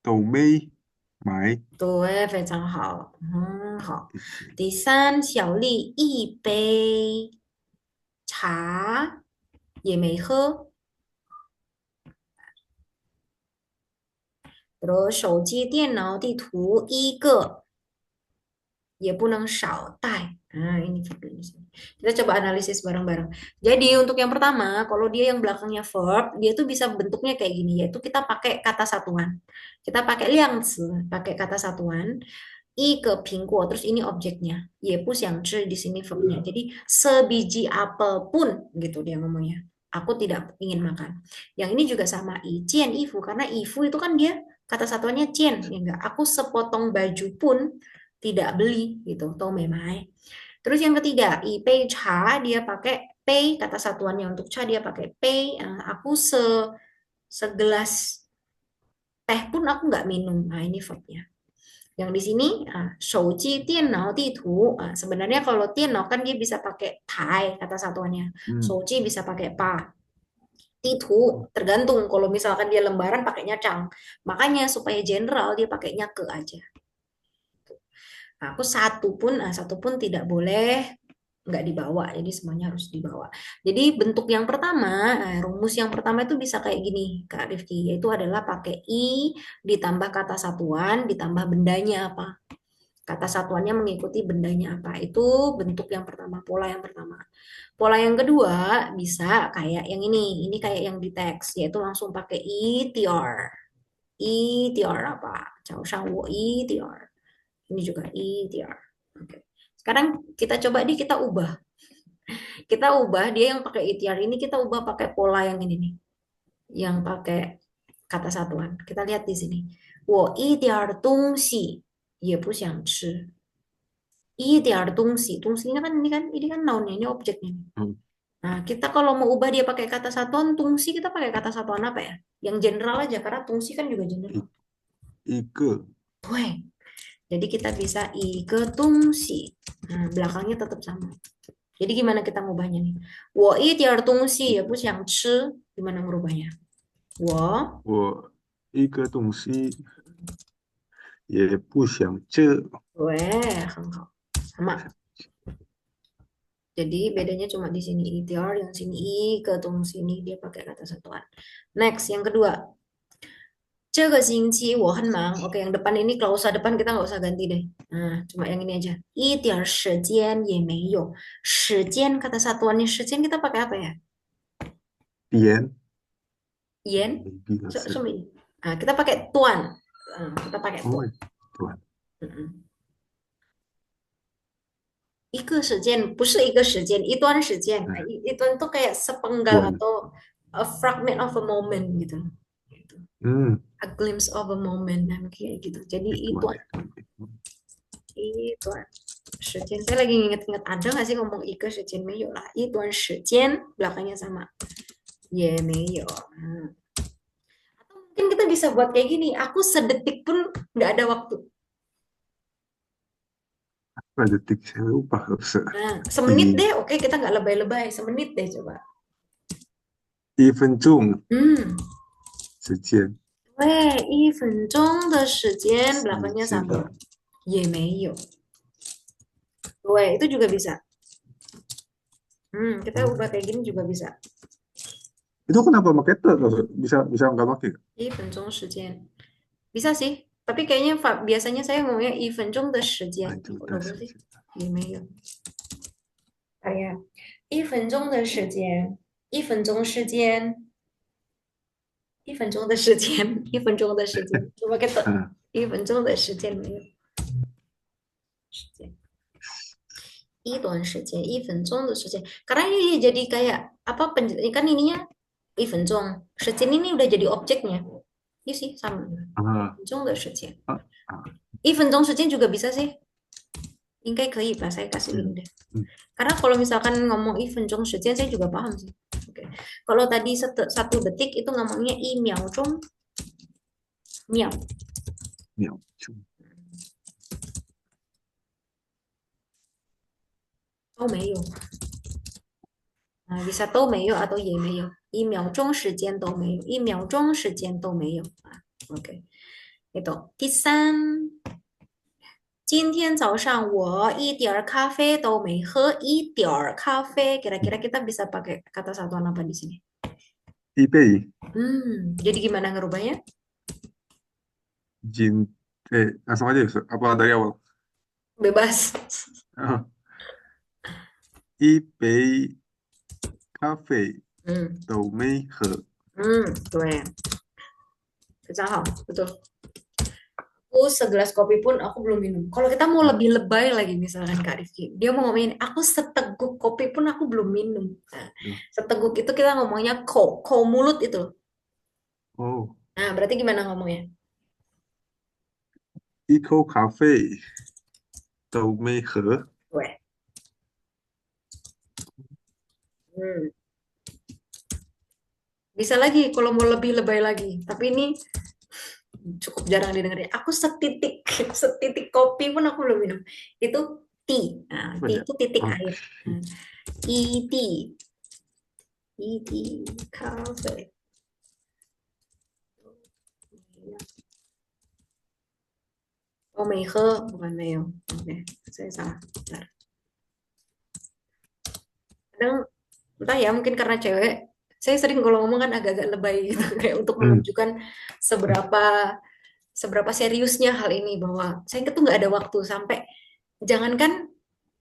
Speaker 1: 都没买，
Speaker 2: 对，非常好，很好。
Speaker 1: 谢谢。
Speaker 2: 第三，小丽一杯茶也没喝。terus 手机、电脑、地图一个也不能少带. Nah, ini videonya sini. Kita coba analisis bareng-bareng. Jadi untuk yang pertama, kalau dia yang belakangnya verb, dia tuh bisa bentuknya kayak gini, yaitu kita pakai kata satuan. Kita pakai 量词, pakai kata satuan. 一个苹果, terus ini objeknya. 也不想吃 di sini verbnya. Jadi sebiji apel pun gitu dia ngomongnya. Aku tidak ingin makan. Yang ini juga sama 一件衣服 karena 衣服 itu kan dia kata satuannya 件, ya enggak. Aku sepotong baju pun tidak beli gitu. Tau memai. Terus yang ketiga, 一杯茶 dia pakai pay, kata satuannya untuk cha dia pakai pay. Aku segelas teh pun aku nggak minum. Nah, ini verbnya. Yang di sini, 手机, 电脑, 地图. Sebenarnya kalau 电脑 kan dia bisa pakai tai, kata satuannya.
Speaker 1: 嗯，
Speaker 2: 手机 bisa pakai pa. 地图 tergantung. Kalau misalkan dia lembaran pakainya cang. Makanya supaya general dia pakainya ke aja. Nah, aku satu pun tidak boleh nggak dibawa. Jadi semuanya harus dibawa. Jadi bentuk yang pertama, rumus yang pertama itu bisa kayak gini, Kak Rifki, yaitu adalah pakai i ditambah kata satuan ditambah bendanya apa. Kata satuannya mengikuti bendanya apa. Itu bentuk yang pertama, pola yang pertama. Pola yang kedua bisa kayak yang ini. Ini kayak yang di teks, yaitu langsung pakai ETR. ETR apa? 早上我 ETR. Ini juga ETR. Oke. Sekarang kita coba kita ubah. Kita ubah dia yang pakai ETR ini kita ubah pakai pola yang ini nih. Yang pakai kata satuan. Kita lihat di sini. 我一点儿东西也不想吃. 一点儿东西 ini kan noun ini objeknya.
Speaker 1: 嗯，Nah,
Speaker 2: kita kalau mau ubah dia pakai kata satuan tungsi kita pakai kata satuan apa ya? Yang general aja karena tungsi kan juga general.
Speaker 1: 一个
Speaker 2: Tuh. Jadi kita bisa ke tungsi. Nah, belakangnya tetap sama. Jadi gimana kita ngubahnya nih? 我一点儿东西也不想吃. Gimana merubahnya? 我
Speaker 1: 我一个东西也不想这，
Speaker 2: 很好. Sama. Jadi bedanya cuma di sini itiar, yang sini ke tungsi ini dia pakai kata satuan. Next, yang kedua. 这个星期我很忙. Oke, yang depan ini klausa depan kita nggak usah ganti deh. Nah, cuma yang ini aja. 一点儿时间也没有. 时间 kata satuannya 时间 kita pakai apa ya?
Speaker 1: 点
Speaker 2: Yen?
Speaker 1: maybe 是
Speaker 2: Nah, kita pakai tuan. Kita pakai
Speaker 1: 哦，tuan. 短
Speaker 2: Mm-mm. 一个时间 不是一个时间, 一段时间. Nah,
Speaker 1: 嗯
Speaker 2: itu tuh kayak sepenggal
Speaker 1: 短
Speaker 2: atau a fragment of a moment gitu. Gitu.
Speaker 1: 嗯
Speaker 2: A glimpse of a moment dan kayak gitu. Jadi
Speaker 1: 短
Speaker 2: itu Shijian. Saya lagi inget-inget ada nggak sih ngomong ike shijian meyo lah. Ituan shijian belakangnya sama. Ye meyo. Atau mungkin kita bisa buat kayak gini. Aku sedetik pun nggak ada waktu.
Speaker 1: detik saya lupa se
Speaker 2: Nah, semenit deh. Oke, kita nggak lebay-lebay. Semenit deh coba.
Speaker 1: 1分钟
Speaker 2: Hmm.
Speaker 1: 时间
Speaker 2: Weh, 1分钟的时间belakangnya
Speaker 1: 时
Speaker 2: sama.
Speaker 1: 间
Speaker 2: Ye meyo. Weh, itu juga bisa. Kita ubah kayak gini juga bisa.
Speaker 1: itu kenapa pakai te bisa bisa nggak pakai
Speaker 2: 1分钟时间. Bisa sih. Tapi kayaknya biasanya saya ngomongnya 1分钟的时间.
Speaker 1: 就
Speaker 2: Kok
Speaker 1: 的
Speaker 2: double
Speaker 1: 时
Speaker 2: sih?
Speaker 1: 间
Speaker 2: Ye meyo. Ya. 1分钟的时间. 1分钟时间. 1分钟的时间. 1分钟的时间. Coba kita.
Speaker 1: 嗯
Speaker 2: 1分钟的时间没有。时间.一段时间，1分钟的时间. Karena ini jadi kayak apa kan ininya 1分钟, 时间 ini udah jadi objeknya. Iya sih sama.
Speaker 1: 啊
Speaker 2: 1分钟的时间，
Speaker 1: 啊啊，1
Speaker 2: 分钟时间juga bisa sih. 应该可以吧? Saya kasih link
Speaker 1: 嗯
Speaker 2: deh.
Speaker 1: 嗯
Speaker 2: Karena kalau misalkan ngomong 1分钟时间, saya juga paham sih. Oke. Kalau tadi 1 detik itu ngomongnya 1秒钟,秒
Speaker 1: 秒钟，
Speaker 2: 都没有. Nah, bisa 都没有 atau 也没有. 1秒钟时间都没有. 1秒钟时间都没有. Nah, oke. Itu. 第三，今天早上我一点儿咖啡都没喝，一点儿咖啡. Kira-kira kita bisa pakai kata satuan apa di sini? Jadi gimana ngerubahnya?
Speaker 1: 一杯 sama aja apa dari awal?
Speaker 2: Bebas.
Speaker 1: Ah, 一杯咖啡都没喝.
Speaker 2: 对，非常好，betul. Aku segelas kopi pun aku belum minum. Kalau kita mau lebih lebay lagi misalkan Kak Rifki, dia mau ngomongin aku seteguk kopi pun aku belum minum. Nah,
Speaker 1: Ya.
Speaker 2: seteguk itu kita ngomongnya ko mulut itu loh.
Speaker 1: Oh,
Speaker 2: Nah, berarti gimana ngomongnya?
Speaker 1: 一口咖啡都没喝.
Speaker 2: 对. Hmm. Bisa lagi kalau mau lebih lebay lagi. Tapi ini cukup jarang didengar. Aku setitik setitik kopi pun aku belum minum. Itu tea. Nah,
Speaker 1: Apa
Speaker 2: tea
Speaker 1: ya?
Speaker 2: itu titik
Speaker 1: Oh,
Speaker 2: air. Nah, tea, tea, cafe. 哦，没喝，bukan Meo. Oke, saya salah. Bentar. Kadang entah ya mungkin karena cewek, saya sering kalau ngomong kan agak-agak lebay gitu kayak untuk
Speaker 1: hmm.
Speaker 2: menunjukkan seberapa seberapa seriusnya hal ini bahwa saya tuh nggak ada waktu sampai jangankan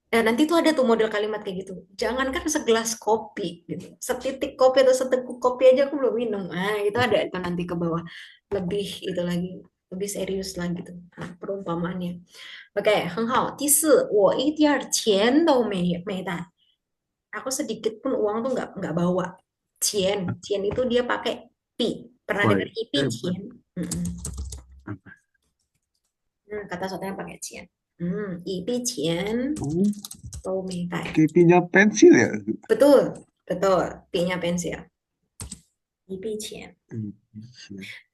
Speaker 2: nanti tuh ada tuh model kalimat kayak gitu. Jangankan segelas kopi gitu. Setitik kopi atau seteguk kopi aja aku belum minum. Ah, itu ada itu nanti ke bawah. Lebih itu lagi, lebih serius lagi tuh. Nah, perumpamaannya. Oke, 很好。第四，我一点儿钱都没带. Aku sedikit pun uang tuh nggak bawa. Cien itu dia pakai pi. Pernah
Speaker 1: Oh,
Speaker 2: dengar ipi cien? Mm-mm. Kata satunya pakai cien. Ipi cien
Speaker 1: oh,
Speaker 2: 都没带.
Speaker 1: pipinya pensil ya?
Speaker 2: Betul, betul. Pi-nya pensil. Ipi cien.
Speaker 1: Hmm.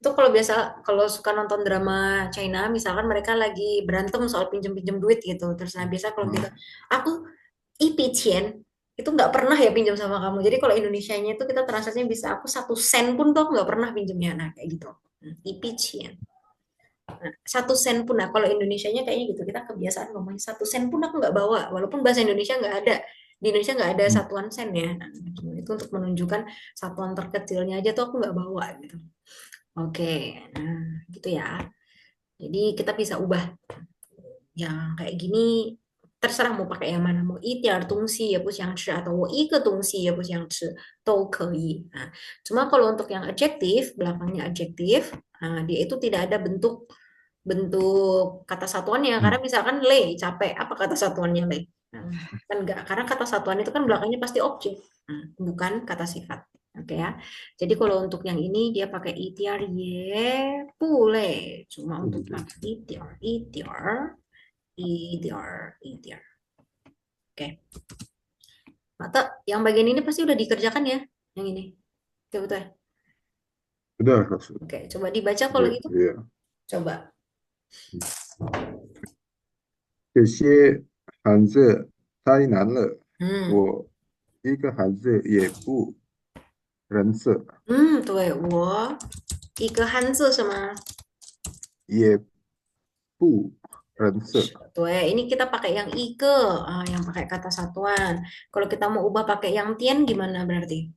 Speaker 2: Itu kalau biasa, kalau suka nonton drama China, misalkan mereka lagi berantem soal pinjem-pinjem duit gitu. Terus nah biasa kalau gitu,
Speaker 1: Oh,
Speaker 2: aku ipi cien itu nggak pernah ya pinjam sama kamu. Jadi kalau Indonesianya itu kita transaksinya bisa aku 1 sen pun tuh aku nggak pernah pinjemnya. Nah kayak gitu. Ipi cien. Nah, 1 sen pun, nah kalau Indonesianya kayaknya gitu, kita kebiasaan ngomongin 1 sen pun aku nggak bawa, walaupun bahasa Indonesia nggak ada, di Indonesia nggak ada
Speaker 1: hmm.
Speaker 2: satuan sen ya, nah, itu untuk menunjukkan satuan terkecilnya aja tuh aku nggak bawa gitu. Oke, nah gitu ya. Jadi kita bisa ubah yang kayak gini, terserah mau pakai yang mana, mau 一点东西也不想吃 atau 我一个东西也不想吃 都可以. Nah, cuma kalau untuk yang adjektif, belakangnya adjektif, nah, dia itu tidak ada bentuk bentuk kata satuannya
Speaker 1: Hmm.
Speaker 2: karena misalkan le capek apa kata satuannya le. Nah, kan enggak karena kata satuan itu kan belakangnya pasti objek. Nah, bukan kata sifat. Oke ya, jadi kalau untuk yang ini dia pakai itiar ye boleh, cuma untuk yang itiar itiar. Oke, mata yang bagian ini pasti udah dikerjakan ya, yang ini betul betul.
Speaker 1: Udah, Rasul.
Speaker 2: Oke, coba dibaca kalau
Speaker 1: Udah,
Speaker 2: gitu,
Speaker 1: ya.
Speaker 2: coba.
Speaker 1: 这些汉字太难了，Hmm. 我一个汉字也不认识，
Speaker 2: 对，我一个汉字什么？
Speaker 1: 也不认识。
Speaker 2: 对, ini kita pakai yang ike, yang pakai kata satuan. Kalau kita mau ubah pakai yang tian gimana berarti?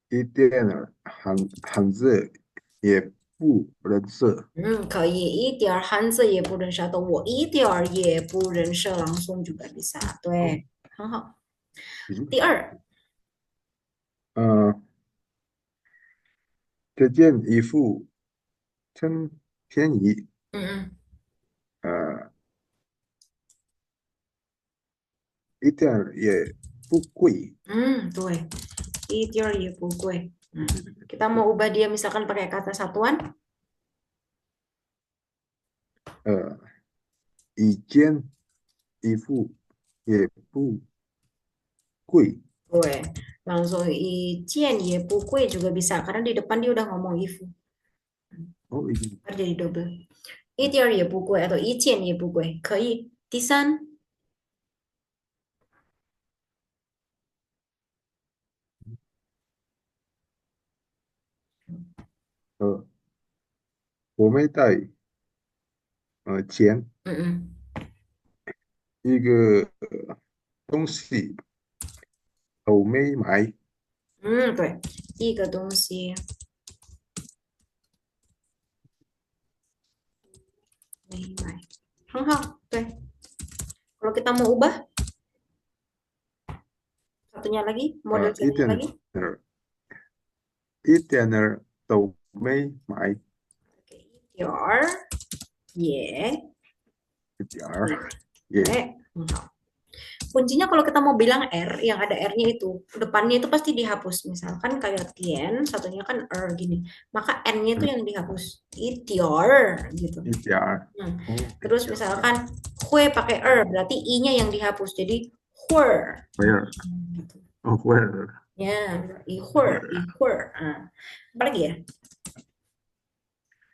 Speaker 1: 一点汉字也不认识。
Speaker 2: 可以一点汉字也不认识，atau 我一点儿也不认识，
Speaker 1: 哦，比如，
Speaker 2: 对，很好。第二，
Speaker 1: 呃，这件衣服真便宜，
Speaker 2: 嗯
Speaker 1: 呃，一点也不贵。
Speaker 2: Tuh, itior ya gue. Nah, kita mau ubah dia misalkan pakai kata satuan.
Speaker 1: 呃，一件衣服也不贵。
Speaker 2: Gue langsung ijian ya gue juga bisa karena di depan dia udah ngomong ifu.
Speaker 1: 哦，一件，Ntar
Speaker 2: jadi double. Itior ya gue atau ijian ya gue. Kei. Tisan.
Speaker 1: 呃，我没带钱，Mm-mm. 一个东西我没买。
Speaker 2: 对，一个东西没买，很好。对，kalau kita mau ubah satunya lagi, model
Speaker 1: 一
Speaker 2: satunya
Speaker 1: 点
Speaker 2: lagi.
Speaker 1: 儿一点儿都没买。
Speaker 2: Oke, your, yeah,
Speaker 1: 一点儿
Speaker 2: oke,
Speaker 1: 也
Speaker 2: 很好。Kuncinya kalau kita mau bilang R, yang ada R-nya itu, depannya itu pasti dihapus. Misalkan kayak Tien, satunya kan gini. Maka N-nya itu yang dihapus. Itior, gitu.
Speaker 1: 一点儿
Speaker 2: Nah,
Speaker 1: 哦，一
Speaker 2: terus
Speaker 1: 点儿
Speaker 2: misalkan Hue pakai berarti I-nya yang dihapus. Jadi Hue.
Speaker 1: 威尔
Speaker 2: Gitu.
Speaker 1: 哦，威尔
Speaker 2: Ya,
Speaker 1: 威
Speaker 2: ihur,
Speaker 1: 尔
Speaker 2: ihur. Apa lagi ya?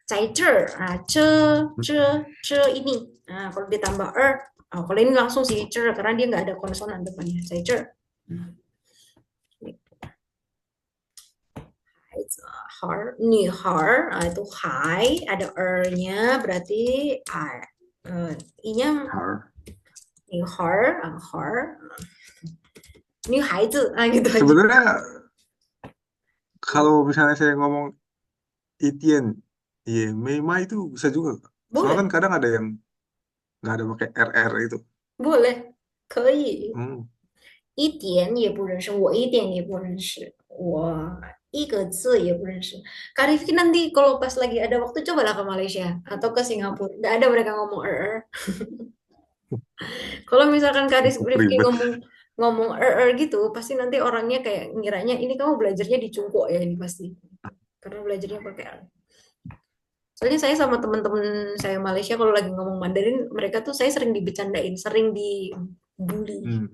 Speaker 2: 在这儿啊，这 ini. Nah, kalau ditambah kalau ini langsung sih karena dia nggak ada konsonan depannya. 在这儿 har, 女孩itu hai, ada nya berarti i-nya
Speaker 1: 孩儿。
Speaker 2: 女孩har, 女孩子gitu aja.
Speaker 1: Sebenarnya kalau misalnya saya ngomong Itian, iya, Meima itu bisa juga. Soalnya
Speaker 2: Boleh,
Speaker 1: kan kadang ada yang nggak ada pakai RR itu.
Speaker 2: boleh. 可以，Hmm, 一点也不认识，我一点也不认识，我一个字也不认识. Kak Rifki nanti kalau pas lagi ada waktu cobalah ke Malaysia atau ke Singapura. Nggak ada mereka ngomong Kalau misalkan Kak
Speaker 1: cukup
Speaker 2: Rifki
Speaker 1: ribet.
Speaker 2: ngomong ngomong gitu, pasti nanti orangnya kayak ngiranya ini kamu belajarnya di Cungko ya ini pasti. Karena belajarnya pakai Soalnya saya sama teman-teman saya Malaysia kalau lagi ngomong Mandarin, mereka tuh saya sering dibecandain, sering dibully.
Speaker 1: Hmm,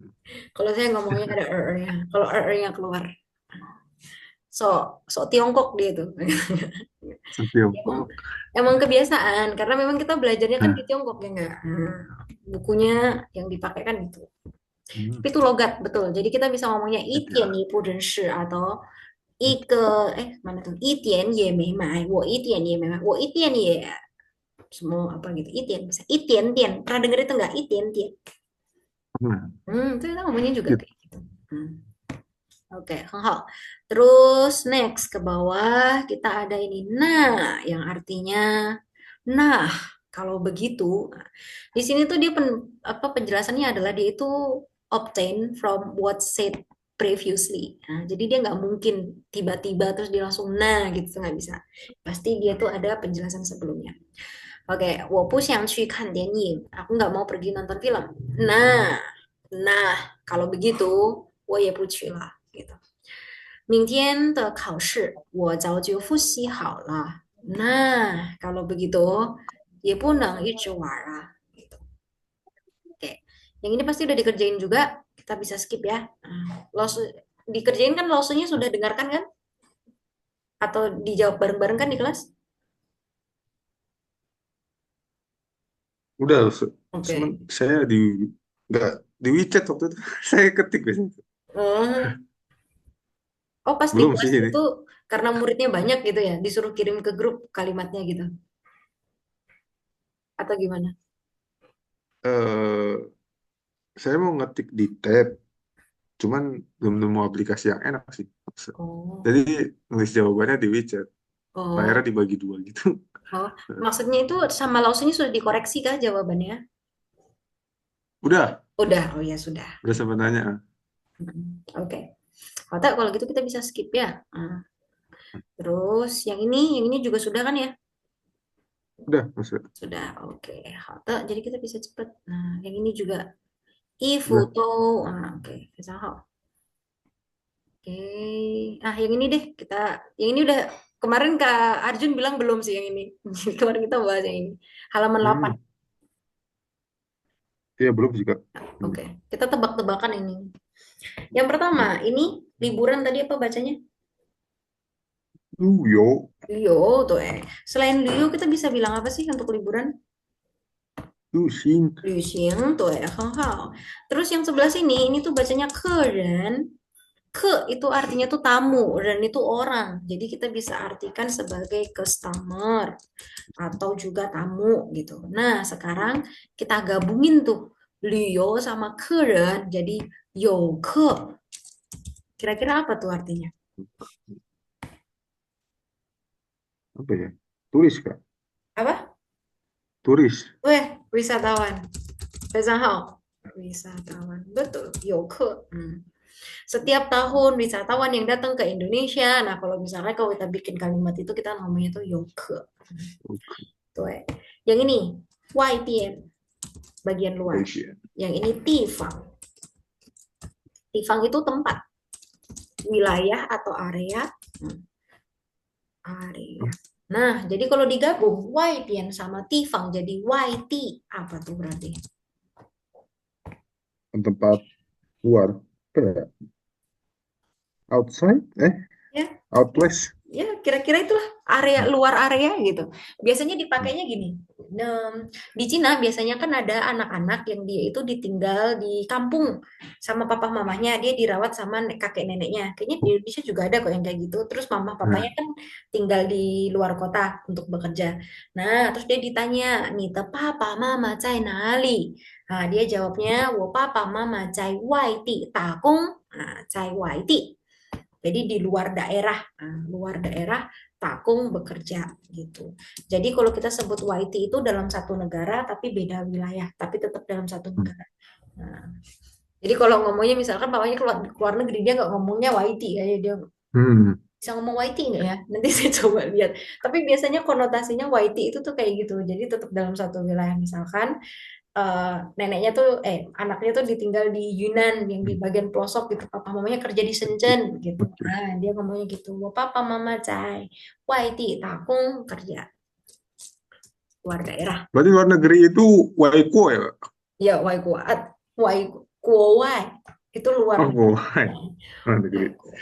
Speaker 2: Kalau saya ngomongnya ada nya kalau nya keluar. So, so Tiongkok dia tuh. Emang,
Speaker 1: Setiongkok.
Speaker 2: emang kebiasaan karena memang kita belajarnya kan di
Speaker 1: Nah,
Speaker 2: Tiongkok ya enggak. Bukunya yang dipakai kan itu.
Speaker 1: hmm,
Speaker 2: Tapi itu logat betul. Jadi kita bisa ngomongnya itian
Speaker 1: ya.
Speaker 2: yi bu shi atau mana tuh? Itian ye mei mai, wo itian ye mei mai, wo itian ye semua apa gitu. Itian bisa. Itian tian. Pernah denger itu enggak? Itian tian.
Speaker 1: Nah,
Speaker 2: Itu kita ngomongnya juga
Speaker 1: gitu.
Speaker 2: kayak gitu. Hmm. Oke, hal. Terus next ke bawah kita ada ini nah yang artinya nah kalau begitu di sini tuh dia penjelasannya adalah dia itu obtain from what said previously. Nah, jadi dia nggak mungkin tiba-tiba terus dia langsung nah gitu nggak bisa. Pasti dia tuh ada penjelasan sebelumnya. Oke, 我不想去看电影. Aku nggak mau pergi nonton film. Nah, kalau begitu, 我也不去了. Gitu. 明天的考试我早就复习好了. Nah, kalau begitu, 也不能一直玩啊. Gitu. Oke, yang ini pasti udah dikerjain juga. Kita bisa skip ya. Nah, dikerjain kan losunya sudah dengarkan kan? Atau dijawab bareng-bareng kan di kelas?
Speaker 1: Udah,
Speaker 2: Oke.
Speaker 1: saya nggak di WeChat waktu itu. Saya ketik biasanya.
Speaker 2: Oh, oh pas di
Speaker 1: Belum
Speaker 2: kelas
Speaker 1: sih ini.
Speaker 2: itu karena muridnya banyak gitu ya, disuruh kirim ke grup kalimatnya gitu. Atau gimana?
Speaker 1: eh saya mau ngetik di tab, cuman belum nemu aplikasi yang enak sih.
Speaker 2: Oh,
Speaker 1: Jadi nulis jawabannya di WeChat. Layarnya
Speaker 2: oh,
Speaker 1: dibagi dua gitu.
Speaker 2: oh. Maksudnya itu sama lausunya sudah dikoreksi kah jawabannya?
Speaker 1: Udah,
Speaker 2: Udah, oh ya sudah.
Speaker 1: udah sebenarnya.
Speaker 2: Oke. Kalau gitu kita bisa skip ya. Terus yang ini juga sudah kan ya?
Speaker 1: Udah, maksud.
Speaker 2: Sudah, oke. Jadi kita bisa cepet. Nah, yang ini juga. 一幅
Speaker 1: Udah.
Speaker 2: 都oke, 非常好. Oke, nah yang ini deh yang ini udah kemarin Kak Arjun bilang belum sih yang ini. Kemarin kita bahas yang ini. Halaman 8.
Speaker 1: Hmm. Iya belum sih Kak. Hmm.
Speaker 2: Oke, kita tebak-tebakan ini. Yang pertama,
Speaker 1: Hmm.
Speaker 2: ini liburan tadi apa bacanya?
Speaker 1: Yo,
Speaker 2: Liyo tuh Selain Liyo kita bisa bilang apa sih untuk liburan?
Speaker 1: Luxing.
Speaker 2: 旅行，对，很好. Terus yang sebelah sini, ini tuh bacanya keren. Ke itu artinya tuh tamu, dan itu orang. Jadi kita bisa artikan sebagai customer atau juga tamu gitu. Nah, sekarang kita gabungin tuh Liu sama keren jadi 游客. Kira-kira apa tuh artinya?
Speaker 1: Apa ya? Turis Kak.
Speaker 2: Apa?
Speaker 1: Turis.
Speaker 2: Weh, wisatawan. 非常好. Wisatawan. Betul, 游客. Setiap tahun wisatawan yang datang ke Indonesia. Nah, kalau misalnya kalau kita bikin kalimat itu kita ngomongnya tuh 游客. Tuh. Yang ini, 外边, bagian luar.
Speaker 1: Oke.
Speaker 2: Yang ini 地方. 地方 itu tempat, wilayah atau area. Hmm, area. Nah, jadi kalau digabung 外边 sama 地方 jadi 外地. Apa tuh berarti?
Speaker 1: Tempat luar. Apa ya? Outside?
Speaker 2: Ya,
Speaker 1: Outlets?
Speaker 2: ya kira-kira itulah area luar area gitu. Biasanya dipakainya gini. Di Cina biasanya kan ada anak-anak yang dia itu ditinggal di kampung sama papa mamanya, dia dirawat sama kakek neneknya. Kayaknya di Indonesia juga ada kok yang kayak gitu. Terus mama papanya
Speaker 1: Nah,
Speaker 2: kan tinggal di luar kota untuk bekerja. Nah, terus dia ditanya, nih, papa mama cai nali. Nah, dia jawabnya, wo papa mama cai wai ti takung, cai wai ti. Jadi di luar daerah, luar daerah Takung bekerja gitu. Jadi kalau kita sebut YT itu dalam satu negara tapi beda wilayah, tapi tetap dalam satu negara. Nah, jadi kalau ngomongnya misalkan bapaknya keluar negeri dia nggak ngomongnya YT ya, dia
Speaker 1: hmm.
Speaker 2: bisa ngomong YT nggak ya? Nanti saya coba lihat. Tapi biasanya konotasinya YT itu tuh kayak gitu. Jadi tetap dalam satu wilayah misalkan neneknya tuh anaknya tuh ditinggal di Yunan yang di bagian pelosok gitu, papa mamanya kerja di Shenzhen gitu.
Speaker 1: Oke.
Speaker 2: Nah dia ngomongnya gitu, "Wo papa mama cai YT takung kerja luar daerah."
Speaker 1: Berarti luar negeri itu Waiko ya Kak?
Speaker 2: Ya wai kuat, wai kuowai itu luar
Speaker 1: Oh,
Speaker 2: negeri.
Speaker 1: Wai. Luar negeri.
Speaker 2: Wai kuo.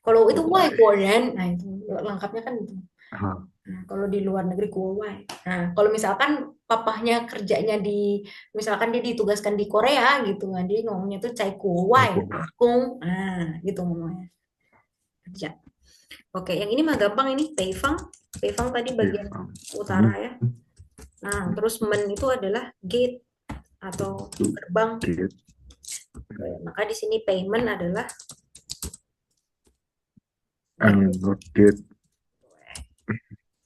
Speaker 2: Kalau itu wai
Speaker 1: Wai.
Speaker 2: kuoren, nah itu lengkapnya kan itu.
Speaker 1: Ah,
Speaker 2: Nah, kalau di luar negeri kuowai. Nah, kalau misalkan papahnya kerjanya misalkan dia ditugaskan di Korea gitu, nah dia ngomongnya tuh cai kuowai,
Speaker 1: Wai.
Speaker 2: akung, nah gitu ngomongnya kerja. Oke, yang ini mah gampang ini, Peifang. Peifang tadi bagian
Speaker 1: Jepang.
Speaker 2: utara
Speaker 1: Hmm.
Speaker 2: ya. Nah, terus men itu adalah gate atau gerbang.
Speaker 1: Oke.
Speaker 2: Oke, maka di sini payment adalah gerbang
Speaker 1: Oke.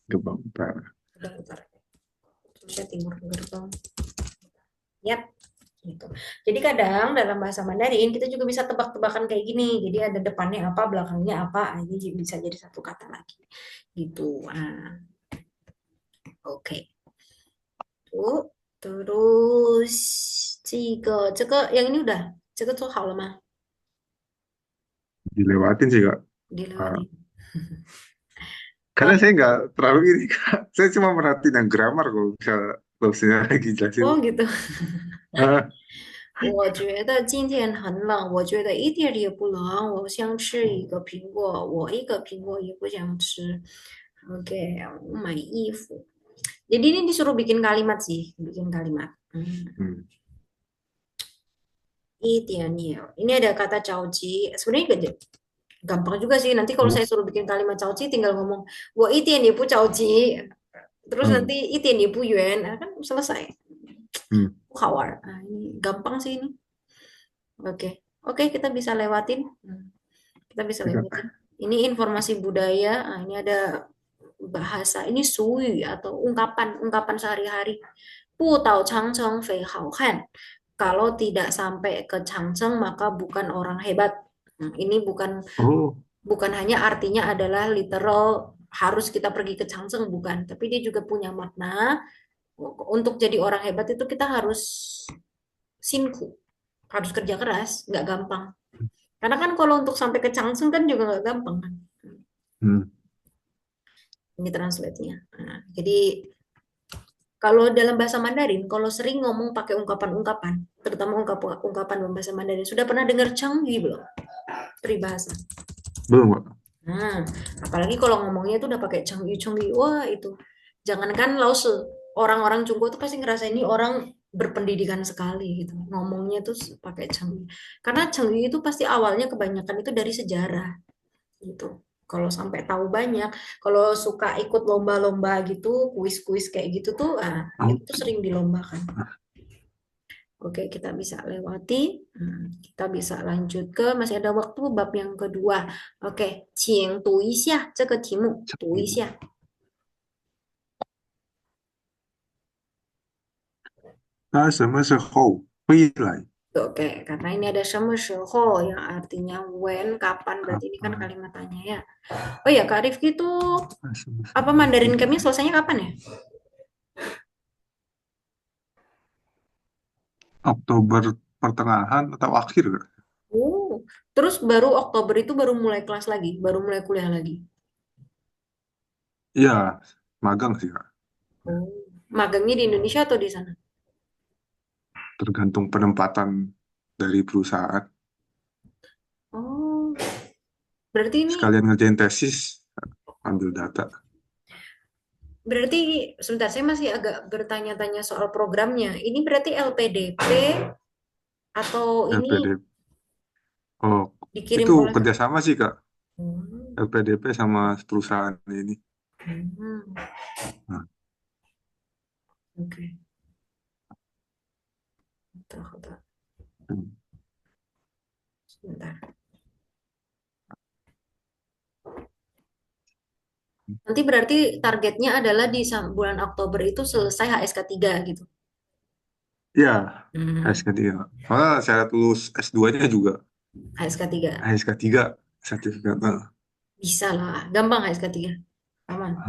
Speaker 1: Gerbang utara.
Speaker 2: utara. Terusnya timur gerbang. Yap, gitu. Jadi kadang dalam bahasa Mandarin kita juga bisa tebak-tebakan kayak gini. Jadi ada depannya apa, belakangnya apa, ini bisa jadi satu kata lagi. Gitu. Nah, oke. Tuh, terus 这个yang ini udah, 这个做好了吗？
Speaker 1: Dilewatin sih Kak. Ah,
Speaker 2: Dilewatin.
Speaker 1: karena saya nggak terlalu ini Kak. Saya cuma merhatiin yang grammar kalau bisa dosennya lagi jelasin.
Speaker 2: Oh gitu.
Speaker 1: Ah,
Speaker 2: 我觉得今天很冷，我觉得一点也不冷，我想吃一个苹果，我一个苹果也不想吃。Oke,买衣服. Jadi ini disuruh bikin kalimat sih, bikin kalimat.
Speaker 1: hmm.
Speaker 2: Ini ada kata cauci. Sebenarnya gampang juga sih. Nanti kalau
Speaker 1: Oh,
Speaker 2: saya suruh bikin kalimat cauci, tinggal ngomong, 我一点也不着急. Terus
Speaker 1: hmm.
Speaker 2: nanti 一点也不远, nah, kan selesai.
Speaker 1: Hmm.
Speaker 2: Hawar. Nah, ini gampang sih ini. Oke, oke kita bisa lewatin. Kita bisa
Speaker 1: Bisa.
Speaker 2: lewatin. Ini informasi budaya. Nah, ini ada bahasa. Ini sui atau ungkapan sehari-hari. 不到长城非好汉. Kalau tidak sampai ke Changcheng maka bukan orang hebat. Ini bukan
Speaker 1: Oh,
Speaker 2: bukan hanya artinya adalah literal harus kita pergi ke Changcheng bukan, tapi dia juga punya makna untuk jadi orang hebat itu kita harus sinku. harus kerja keras, nggak gampang. Karena kan kalau untuk sampai ke Changsung kan juga nggak gampang kan.
Speaker 1: Hmm.
Speaker 2: Ini translate-nya. Nah, jadi kalau dalam bahasa Mandarin, kalau sering ngomong pakai ungkapan-ungkapan, terutama ungkapan bahasa Mandarin, sudah pernah dengar Changyi belum? Peribahasa.
Speaker 1: Belum, Kak.
Speaker 2: Nah, apalagi kalau ngomongnya itu udah pakai Changyi Changyi, wah itu. Jangankan Lause, orang-orang Cungko tuh pasti ngerasa ini orang berpendidikan sekali gitu. Ngomongnya tuh pakai Changyi. Karena Changyi itu pasti awalnya kebanyakan itu dari sejarah gitu. Kalau sampai tahu banyak, kalau suka ikut lomba-lomba gitu, kuis-kuis kayak gitu tuh,
Speaker 1: Oh.
Speaker 2: itu tuh sering dilombakan. Oke, kita bisa lewati. Kita bisa lanjut ke masih ada waktu bab yang kedua. Oke, 请读一下这个题目，读一下。
Speaker 1: 他什么时候回来？Oke,
Speaker 2: karena ini ada 什么时候yang artinya when, kapan, berarti ini kan
Speaker 1: Kapan?
Speaker 2: kalimat tanya ya. Oh ya, Kak Rifki tuh
Speaker 1: 他什么时
Speaker 2: apa
Speaker 1: 候
Speaker 2: Mandarin
Speaker 1: 回
Speaker 2: Camnya
Speaker 1: 来？selesainya
Speaker 2: kapan ya?
Speaker 1: Oktober pertengahan atau akhir, Kak?
Speaker 2: Oh, terus baru Oktober itu baru mulai kelas lagi, baru mulai kuliah lagi.
Speaker 1: Iya, magang sih, Kak.
Speaker 2: Oh, magangnya di Indonesia atau di sana?
Speaker 1: Tergantung penempatan dari perusahaan.
Speaker 2: Oh, berarti ini
Speaker 1: Sekalian ngerjain tesis, ambil data.
Speaker 2: berarti sebentar saya masih agak bertanya-tanya soal programnya. Ini berarti LPDP atau ini
Speaker 1: LPDP. Oh,
Speaker 2: dikirim
Speaker 1: itu
Speaker 2: oleh
Speaker 1: kerjasama sih, Kak.
Speaker 2: Hmm,
Speaker 1: LPDP sama perusahaan ini.
Speaker 2: hmm,
Speaker 1: Nah,
Speaker 2: oke. Betul, betul.
Speaker 1: hmm.
Speaker 2: Sebentar. Nanti berarti targetnya adalah di bulan Oktober itu selesai HSK 3 gitu.
Speaker 1: Iya,
Speaker 2: Hmm,
Speaker 1: HSK 3. Malah syarat lulus S2-nya juga
Speaker 2: HSK 3.
Speaker 1: HSK 3 sertifikat. Nah,
Speaker 2: Bisa lah, gampang HSK 3. Aman.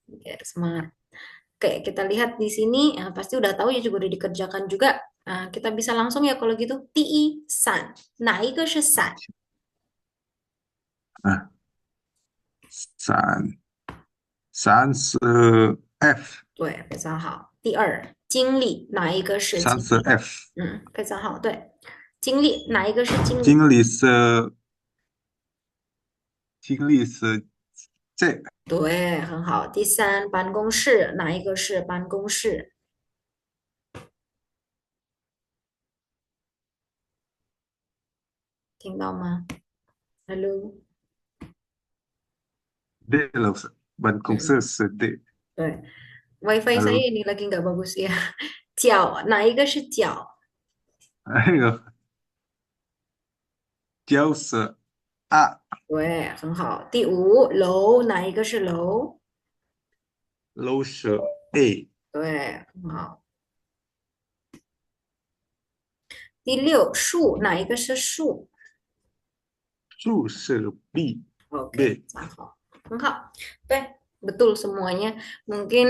Speaker 2: Oke, semangat. Oke, kita lihat di sini pasti udah tahu ya juga udah dikerjakan juga. Kita bisa langsung ya kalau gitu. TI san. 哪一个是伞？nah,
Speaker 1: San se F,
Speaker 2: 对，非常好。第二，经历，哪一个是经
Speaker 1: San se
Speaker 2: 历？F, 非常好。对，经历，哪一个是经历？
Speaker 1: 经历是 Z,
Speaker 2: 对，很好。第三，办公室，哪一个是办公室？听到吗？Hello。
Speaker 1: D loh, ban công sư
Speaker 2: 嗯，
Speaker 1: 是 D.
Speaker 2: 对，WiFi saya
Speaker 1: Halo,
Speaker 2: ini lagi nggak bagus ya. 脚，哪一个是脚？ayo,
Speaker 1: Giao是 A,
Speaker 2: 对，很好。第五，楼，哪一个是楼？Lâu
Speaker 1: 是 A,
Speaker 2: 对，很好。第六，树，哪一个是树？Su
Speaker 1: 是 B,
Speaker 2: Oke,
Speaker 1: B.
Speaker 2: cakep. Enggak, teh betul semuanya. Mungkin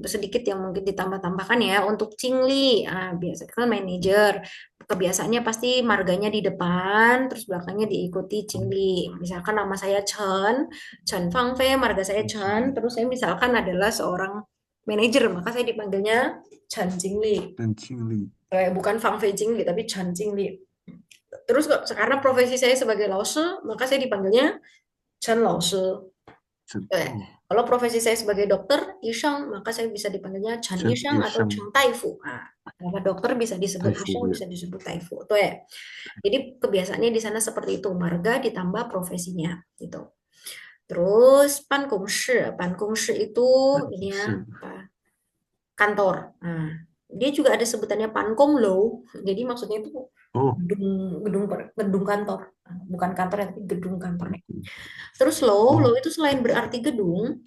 Speaker 2: sedikit yang mungkin ditambah-tambahkan ya untuk Cingli. Biasa kan manajer. Kebiasaannya pasti marganya di depan, terus belakangnya diikuti Cingli. Misalkan nama saya Chen, Chen Fangfei, marga saya Chen, terus saya misalkan adalah seorang manajer, maka saya dipanggilnya Chen Cingli.
Speaker 1: Dan 经理
Speaker 2: Bukan Fangfei Cingli, tapi Chen Cingli. Terus karena profesi saya sebagai lause, maka saya dipanggilnya Chen Lause.
Speaker 1: 是
Speaker 2: Eh,
Speaker 1: 哦，kalau
Speaker 2: profesi saya sebagai dokter, Yishang, maka saya bisa dipanggilnya Chen
Speaker 1: 陈
Speaker 2: Yishang
Speaker 1: 医
Speaker 2: atau
Speaker 1: 生
Speaker 2: Chen Taifu. Kalau dokter bisa disebut
Speaker 1: 太服
Speaker 2: Yishang,
Speaker 1: 务
Speaker 2: bisa disebut Taifu. Tuh ya. Jadi kebiasaannya di sana seperti itu, marga ditambah profesinya gitu. Terus pan kongshi itu
Speaker 1: 办
Speaker 2: ini
Speaker 1: 公
Speaker 2: ya
Speaker 1: 室
Speaker 2: apa? Kantor. Dia juga ada sebutannya pankonglo. Jadi maksudnya itu
Speaker 1: 哦，gedung
Speaker 2: gedung gedung kantor. Bukan kantor ya, tapi gedung kantornya. Terus low
Speaker 1: 哦，itu
Speaker 2: selain berarti gedung,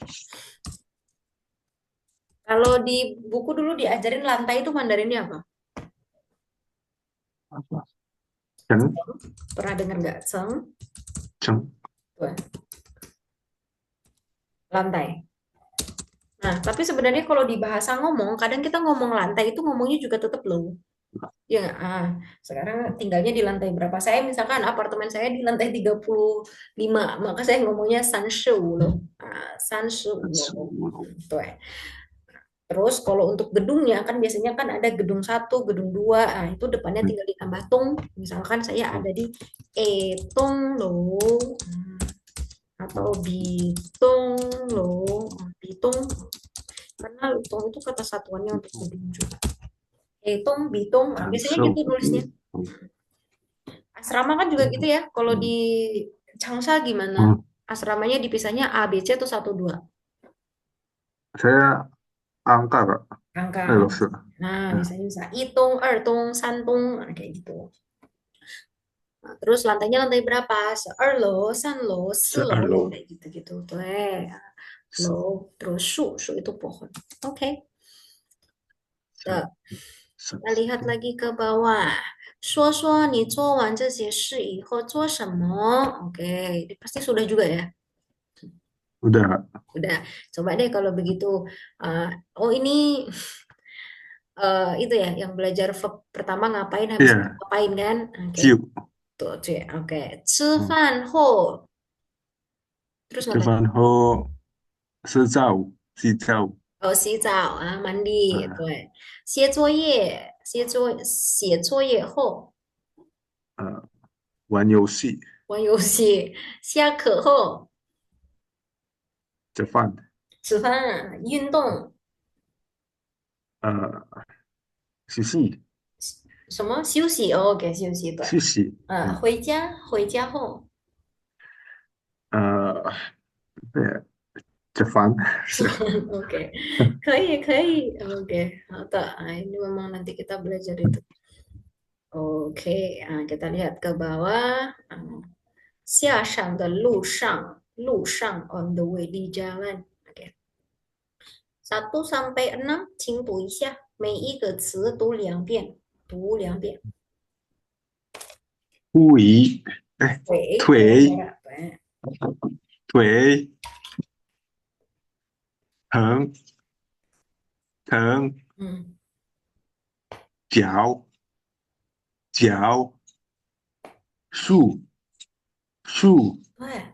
Speaker 2: kalau di buku dulu diajarin lantai itu Mandarinnya apa?
Speaker 1: apa? 陈
Speaker 2: Pernah dengar nggak? Seng,
Speaker 1: 陈
Speaker 2: Tuh, lantai. Nah, tapi sebenarnya kalau di bahasa ngomong, kadang kita ngomong lantai itu ngomongnya juga tetap low. Ya, sekarang tinggalnya di lantai berapa? Saya misalkan apartemen saya di lantai 35, maka saya ngomongnya 35 35
Speaker 1: 15楼，gitu
Speaker 2: ya. Terus kalau untuk gedungnya kan biasanya kan ada gedung satu, gedung dua, itu depannya
Speaker 1: 嗯
Speaker 2: tinggal ditambah tung. Misalkan saya ada
Speaker 1: 嗯
Speaker 2: di tung lo atau
Speaker 1: 嗯
Speaker 2: bitung lo,
Speaker 1: 嗯
Speaker 2: bitung karena tung itu kata satuannya
Speaker 1: 嗯
Speaker 2: untuk
Speaker 1: 嗯
Speaker 2: gedung juga. Bitung, biasanya gitu
Speaker 1: 感受，nulisnya. 嗯
Speaker 2: Asrama kan juga gitu
Speaker 1: 嗯
Speaker 2: ya. Kalau di
Speaker 1: 嗯
Speaker 2: Changsha gimana?
Speaker 1: 嗯
Speaker 2: Asramanya dipisahnya A, B, C atau satu dua
Speaker 1: saya angka Kak,
Speaker 2: angka.
Speaker 1: loh,
Speaker 2: Nah,
Speaker 1: ya,
Speaker 2: misalnya bisa itung, ertung, santung, kayak gitu. Nah, terus lantainya lantai berapa? Seerlo, sanlo, selo,
Speaker 1: 12楼，kayak
Speaker 2: gitu-gitu. Tuh, lo,
Speaker 1: 是
Speaker 2: terus su itu pohon. Oke,
Speaker 1: 是
Speaker 2: Tuh,
Speaker 1: 是
Speaker 2: kita lihat lagi ke bawah. 说说你做完这些事以后做什么 Oke, ini pasti sudah juga ya.
Speaker 1: udah Kak.
Speaker 2: Udah, coba deh kalau begitu. Uh, oh ini itu ya, yang belajar verb pertama ngapain, habis itu
Speaker 1: Iya,
Speaker 2: ngapain kan? Oke,
Speaker 1: 就
Speaker 2: tuh cuy. Oke, 吃
Speaker 1: 嗯，
Speaker 2: 饭后 terus
Speaker 1: 吃
Speaker 2: ngapain?
Speaker 1: 饭后洗澡，Oh,
Speaker 2: 洗澡 mandi.
Speaker 1: 呃
Speaker 2: 对，写作业后
Speaker 1: 玩游戏，
Speaker 2: 玩游戏，下课后
Speaker 1: 吃饭，
Speaker 2: 吃饭，运动，
Speaker 1: 呃休息
Speaker 2: 什么休息哦，OK，休息对。
Speaker 1: 休息，
Speaker 2: 回家后
Speaker 1: 呃对，吃饭是，
Speaker 2: 吃饭，OK，可以，OK，好的，ini memang nanti kita belajar itu. Oke, kita lihat ke bawah. 下山的路上 on the way di jalan. Oke. 1 sampai 6，请读一下，每一个词读2遍。
Speaker 1: 不宜，哎，腿
Speaker 2: 腿，
Speaker 1: 腿疼疼，
Speaker 2: 嗯，
Speaker 1: 脚树树
Speaker 2: 对，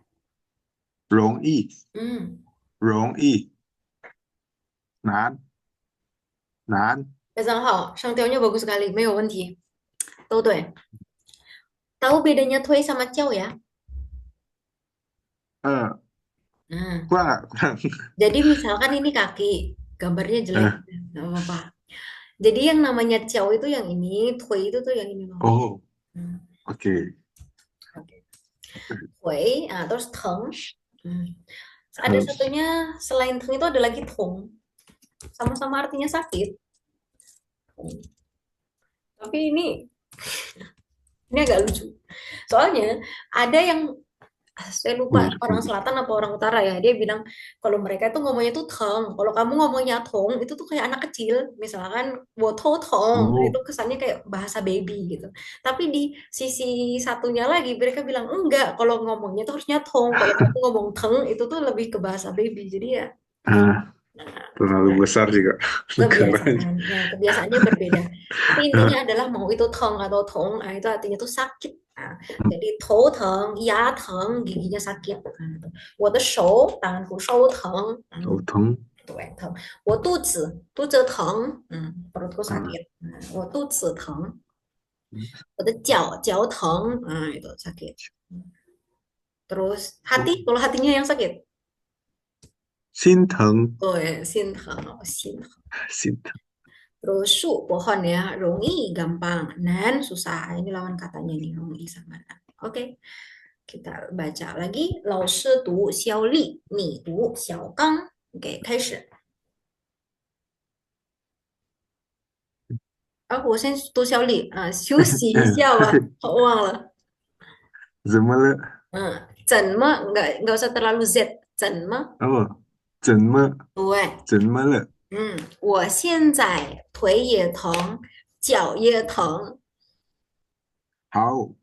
Speaker 1: 容易
Speaker 2: 嗯，
Speaker 1: 容易难难，
Speaker 2: 非常好，上调nya bagus sekali，没有问题，都对。Tahu bedanya 推 sama 叫ya?
Speaker 1: 呃，Nah, kurang
Speaker 2: jadi misalkan ini kaki, gambarnya jelek,
Speaker 1: 呃
Speaker 2: nggak apa-apa. Jadi yang namanya ciao itu yang ini, tui itu tuh yang ini loh.
Speaker 1: 哦
Speaker 2: Hmm,
Speaker 1: ，OK，oke.
Speaker 2: Tui, terus teng. Hmm. Ada
Speaker 1: 疼
Speaker 2: satunya selain teng itu ada lagi tong. Sama-sama artinya sakit. Tapi ini agak lucu. Soalnya ada yang saya lupa
Speaker 1: 不
Speaker 2: orang
Speaker 1: 不
Speaker 2: selatan apa orang utara ya. Dia bilang kalau mereka tuh ngomongnya tuh teng. Kalau kamu ngomongnya tong itu tuh kayak anak kecil. Misalkan woto tong itu
Speaker 1: 哦
Speaker 2: kesannya kayak bahasa baby gitu. Tapi di sisi satunya lagi mereka bilang enggak. Kalau ngomongnya tuh harusnya tong. Kalau kamu ngomong teng itu tuh lebih ke bahasa baby. Jadi ya, nah,
Speaker 1: terlalu
Speaker 2: nah,
Speaker 1: besar juga negaranya.
Speaker 2: kebiasaan ya kebiasaannya berbeda tapi intinya adalah mau itu tong atau tong itu artinya tuh sakit. Jadi 头疼 ya teng giginya sakit. Gitu. 我的手 tanganku 手疼
Speaker 1: 头疼，itu
Speaker 2: yang teng. 我肚子疼 perutku
Speaker 1: 嗯
Speaker 2: sakit. 我肚子疼 我的脚疼 itu sakit. Terus hati
Speaker 1: 哦，kalau
Speaker 2: hatinya yang sakit
Speaker 1: 心疼
Speaker 2: oh ya 心疼
Speaker 1: 心疼，Terus
Speaker 2: su pohon ya, rongi gampang, nan susah. Ini lawan katanya nih, rongi sama nan. Oke, kita baca lagi. 老师读小丽，你读小刚。Oke, 开始。我先读小丽休息一下吧，
Speaker 1: 嗯，
Speaker 2: 我忘了。
Speaker 1: 怎么了？
Speaker 2: 怎么 nggak usah terlalu Z，怎么？
Speaker 1: 哦，怎么
Speaker 2: 对，
Speaker 1: 怎么了？
Speaker 2: 我现在腿也疼，脚也疼。
Speaker 1: 好，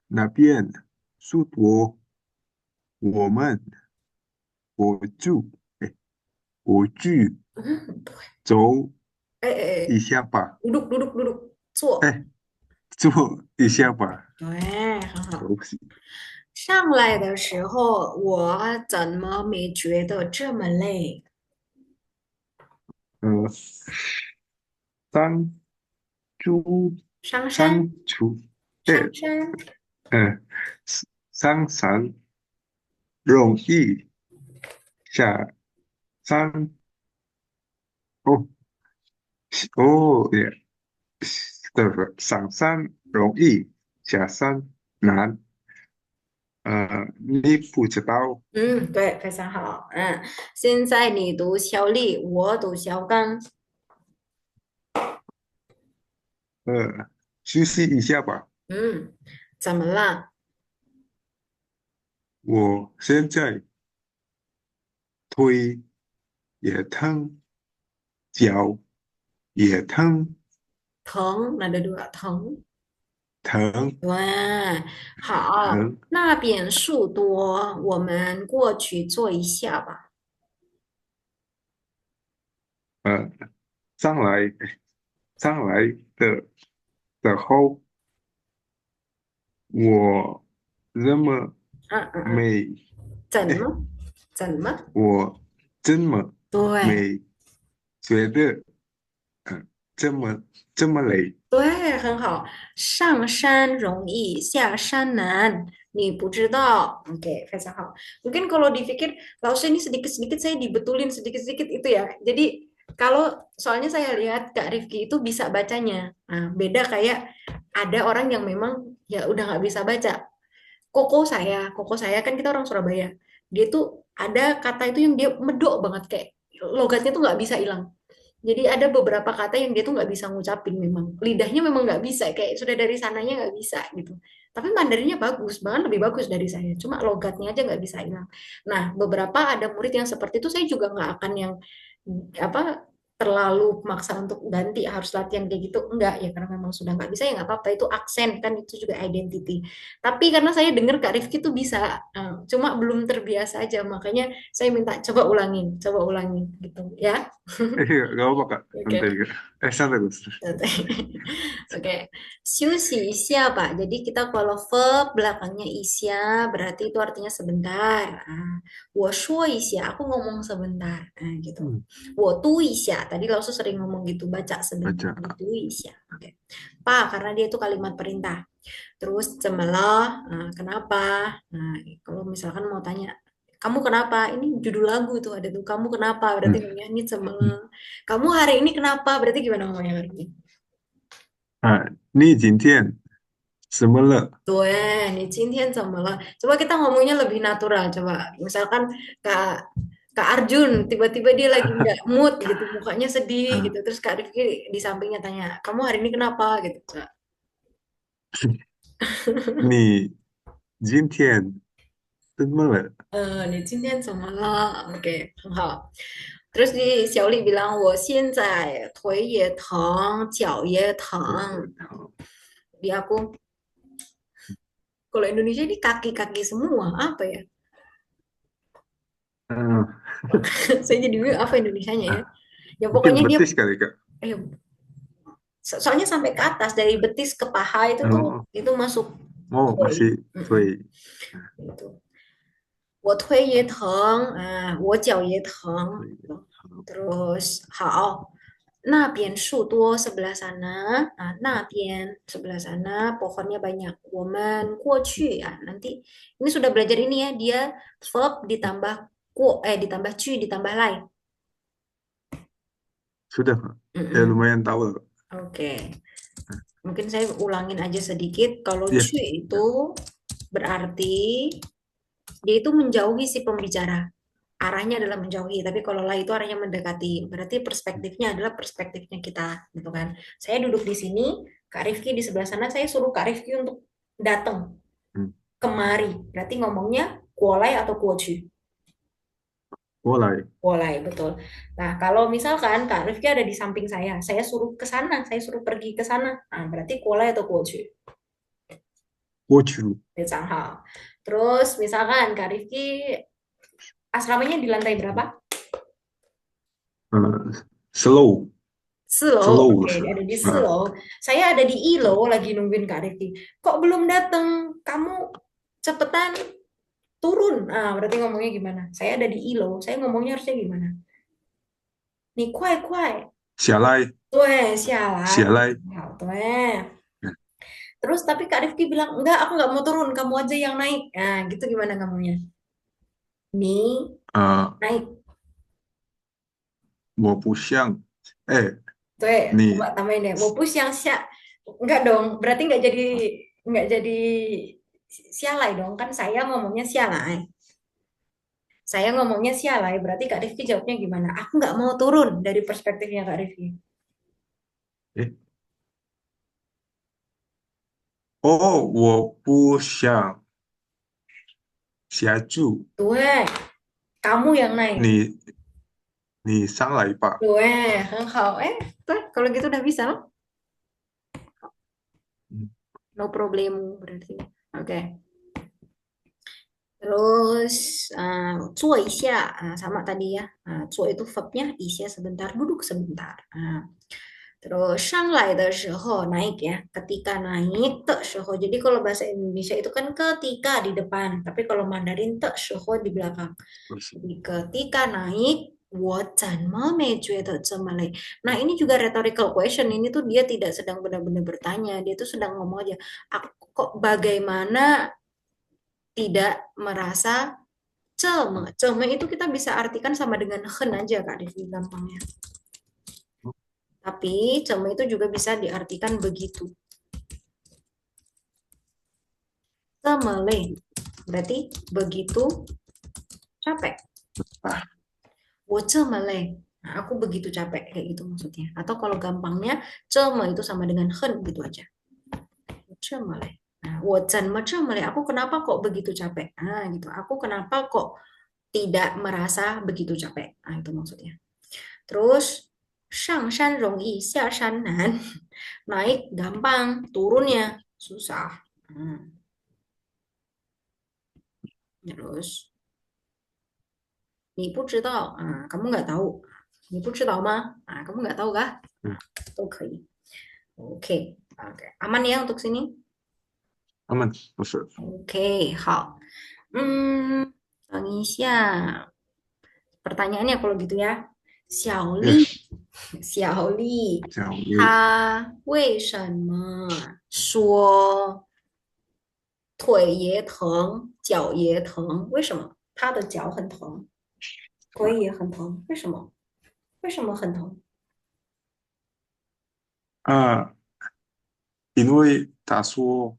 Speaker 1: 那边舒服，我们我住，哎，我去
Speaker 2: 嗯，对，
Speaker 1: 走
Speaker 2: 哎哎哎，
Speaker 1: 一下吧。
Speaker 2: duduk duduk duduk。坐，
Speaker 1: 哎，做一下吧，
Speaker 2: 对，很好。
Speaker 1: 休息。
Speaker 2: 上来的时候，我怎么没觉得这么累？
Speaker 1: 呃，三猪
Speaker 2: 上山，
Speaker 1: 三出，哎，
Speaker 2: 上山，
Speaker 1: 嗯，上山容易下山哦耶，对不？上山容易，下山难。你不知道，
Speaker 2: 嗯，对，非常好。现在你读小丽，我读小刚。
Speaker 1: 休息一下吧。
Speaker 2: 嗯，怎么了？
Speaker 1: 我现在腿也疼，脚也疼，
Speaker 2: 疼，那得多少疼？
Speaker 1: 疼
Speaker 2: 对，好，
Speaker 1: 疼。
Speaker 2: 那边树多，我们过去坐一下吧。
Speaker 1: 呃，上来上来的时候，我这么
Speaker 2: 嗯嗯嗯，
Speaker 1: 没，哎，
Speaker 2: 怎么？怎么？
Speaker 1: 我这么
Speaker 2: 对
Speaker 1: 没觉得，嗯、这么这么累。
Speaker 2: 对，很好。上山容易，下山难。你不知道, oke, 非常好. Mungkin kalau dipikir, Laos ini sedikit-sedikit saya dibetulin sedikit-sedikit itu ya. Jadi kalau soalnya saya lihat Kak Rifki itu bisa bacanya. Nah, beda kayak ada orang yang memang ya udah nggak bisa baca. Koko saya kan kita orang Surabaya. Dia tuh ada kata itu yang dia medok banget kayak logatnya tuh nggak bisa hilang. Jadi ada beberapa kata yang dia tuh nggak bisa ngucapin memang. Lidahnya memang nggak bisa, kayak sudah dari sananya nggak bisa gitu. Tapi Mandarinnya bagus, bahkan lebih bagus dari saya. Cuma logatnya aja nggak bisa hilang. Nah, beberapa ada murid yang seperti itu saya juga nggak akan yang apa terlalu maksa untuk ganti harus latihan kayak gitu enggak ya karena memang sudah nggak bisa ya nggak apa-apa itu aksen kan itu juga identity tapi karena saya dengar Kak Rifki tuh bisa cuma belum terbiasa aja makanya saya minta coba ulangin gitu ya.
Speaker 1: Gak apa Kak,
Speaker 2: Oke.
Speaker 1: santai Kak. Santai Gus.
Speaker 2: Santai. Oke, Xuxi isya Pak. Jadi kita kalau verb belakangnya isya berarti itu artinya sebentar. Wo shuo isya, aku ngomong sebentar. Gitu.
Speaker 1: Hmm,
Speaker 2: Wo tu isya, tadi langsung sering ngomong gitu, baca sebentar. Wo
Speaker 1: baca.
Speaker 2: tu isya. Oke. Pak, karena dia itu kalimat perintah. Terus cemelah, kenapa? Nah, kalau misalkan mau tanya, kamu kenapa? Ini judul lagu tuh ada tuh. Kamu kenapa? Berarti
Speaker 1: Hmm.
Speaker 2: ngomongnya ini cemelah. Kamu hari ini kenapa? Berarti gimana ngomongnya hari ini?
Speaker 1: 你今天怎么了？
Speaker 2: 对，你今天怎么了? Coba kita ngomongnya lebih natural. Coba, misalkan Kak Kak Arjun tiba-tiba dia lagi nggak mood gitu, mukanya sedih gitu. Terus Kak Rifki di sampingnya tanya, kamu hari ini kenapa? Gitu. Coba.
Speaker 1: 你今天怎么了？
Speaker 2: 你今天怎么了？OK，很好。Terus di Xiaoli bilang, 我现在腿也疼，脚也疼。
Speaker 1: 好，Di
Speaker 2: aku, kalau Indonesia ini kaki-kaki semua, apa ya?
Speaker 1: 嗯，Saya
Speaker 2: jadi bingung apa Indonesianya ya. Ya
Speaker 1: mungkin
Speaker 2: pokoknya dia,
Speaker 1: betis kali Kak.
Speaker 2: eh, soalnya sampai ke atas dari betis ke paha itu tuh
Speaker 1: Oh,
Speaker 2: itu masuk
Speaker 1: oh
Speaker 2: koi.
Speaker 1: masih
Speaker 2: Mm-mm,
Speaker 1: tuh.
Speaker 2: gitu. 我腿也疼我脚也疼 terus 好那边树多 sebelah sana那边sebelah sana pohonnya banyak 我们过去nanti ini sudah belajar ini ya dia verb ditambah ditambah 去 ditambah 来
Speaker 1: Sudah Kak. Ya
Speaker 2: Mm-mm.
Speaker 1: lumayan tahu lah Kak.
Speaker 2: Oke. Mungkin saya ulangin aja sedikit. Kalau
Speaker 1: Iya.
Speaker 2: cu itu berarti dia itu menjauhi si pembicara. Arahnya adalah menjauhi, tapi kalau lah itu arahnya mendekati. Berarti perspektifnya adalah perspektifnya kita, gitu kan. Saya duduk di sini, Kak Rifki di sebelah sana, saya suruh Kak Rifki untuk datang
Speaker 1: Hmm.
Speaker 2: kemari. Berarti ngomongnya kuolai atau kuocu.
Speaker 1: Mulai.
Speaker 2: Kuolai, betul. Nah, kalau misalkan Kak Rifki ada di samping saya suruh ke sana, saya suruh pergi ke sana. Nah, berarti kuolai atau kuocu.
Speaker 1: 过去。
Speaker 2: Hal. Terus misalkan Kak Rifki asramanya di lantai berapa?
Speaker 1: Uh, slow.
Speaker 2: Selo,
Speaker 1: slow
Speaker 2: oke,
Speaker 1: 是
Speaker 2: ada di
Speaker 1: 啊
Speaker 2: Selo. Saya ada di Ilo lagi nungguin Kak Rifki. Kok belum datang? Kamu cepetan turun. Ah, berarti ngomongnya gimana? Saya ada di Ilo. Saya ngomongnya harusnya gimana? Nih, kuai, kuai.
Speaker 1: 下来
Speaker 2: Tuh, 下来.
Speaker 1: 下来
Speaker 2: Hal, tuh. Terus tapi Kak Rifki bilang, enggak, aku nggak mau turun. Kamu aja yang naik. Nah, gitu gimana kamunya? Nih, naik.
Speaker 1: 我不像哎
Speaker 2: Tuh, coba
Speaker 1: 你
Speaker 2: tambahin deh. Wopus yang sya. Enggak dong. Berarti nggak jadi sialai dong. Kan saya ngomongnya sialai. Saya ngomongnya sialai. Berarti Kak Rifki jawabnya gimana? Aku nggak mau turun dari perspektifnya Kak Rifki.
Speaker 1: 哎哦，我不想下注，Tuh,
Speaker 2: kamu yang naik.
Speaker 1: 你上来吧。
Speaker 2: Tuh,很好. Tuh, kalau gitu udah bisa loh.
Speaker 1: 嗯
Speaker 2: No problemu berarti. Oke. Terus, 坐一下, sama tadi ya. 坐 itu verbnya, 一下 sebentar, duduk sebentar. Terus, 上来的时候, naik ya. Ketika naik, 的时候. Jadi kalau bahasa Indonesia itu kan ketika di depan. Tapi kalau Mandarin, 的时候di belakang.
Speaker 1: 不是
Speaker 2: Jadi ketika naik, 我怎么没觉得这么累? Nah, ini juga rhetorical question. Ini tuh dia tidak sedang benar-benar bertanya. Dia tuh sedang ngomong aja. Aku kok bagaimana tidak merasa ceme. Ceme itu kita bisa artikan sama dengan hen aja Kak Devi gampangnya. Tapi ceme itu juga bisa diartikan begitu. Cemele. Berarti begitu capek.
Speaker 1: 啊
Speaker 2: Wo cemele. Nah, aku begitu capek kayak gitu maksudnya. Atau kalau gampangnya ceme itu sama dengan hen gitu aja. Wo cemele. Nah, wo ceme cemele. Aku kenapa kok begitu capek? Nah, gitu. Aku kenapa kok tidak merasa begitu capek? Nah, itu maksudnya. Terus 上山容易下山难. Naik gampang, turunnya susah. Terus 你不知道, kamu nggak tahu. 你不知道吗? Kamu nggak tahu kah?
Speaker 1: 嗯，
Speaker 2: 都可以. Oke, oke. Aman ya untuk sini?
Speaker 1: 他们不是
Speaker 2: Oke, 好. 等一下. Pertanyaannya kalau gitu ya. 小丽
Speaker 1: yes
Speaker 2: 小丽，
Speaker 1: 小丽
Speaker 2: 她为什么说腿也疼，脚也疼？为什么？她的脚很疼，腿也很疼，为什么？为什么很疼？
Speaker 1: 啊，因为他说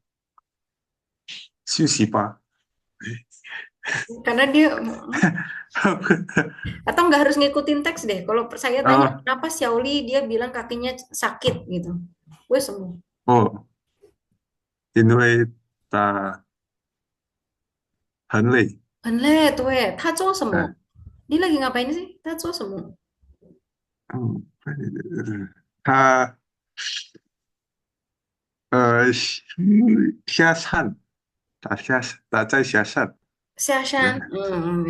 Speaker 1: 休息吧。
Speaker 2: Karena dia atau nggak harus ngikutin teks deh. Kalau saya tanya
Speaker 1: 啊
Speaker 2: kenapa Xiaoli dia bilang kakinya sakit gitu. Wes semua.
Speaker 1: 哦，因为他很累。
Speaker 2: Bener tuh他做什么？
Speaker 1: 嗯
Speaker 2: Dia lagi ngapain sih? 他做什么？
Speaker 1: 嗯，他下山，他在下山。
Speaker 2: 下山。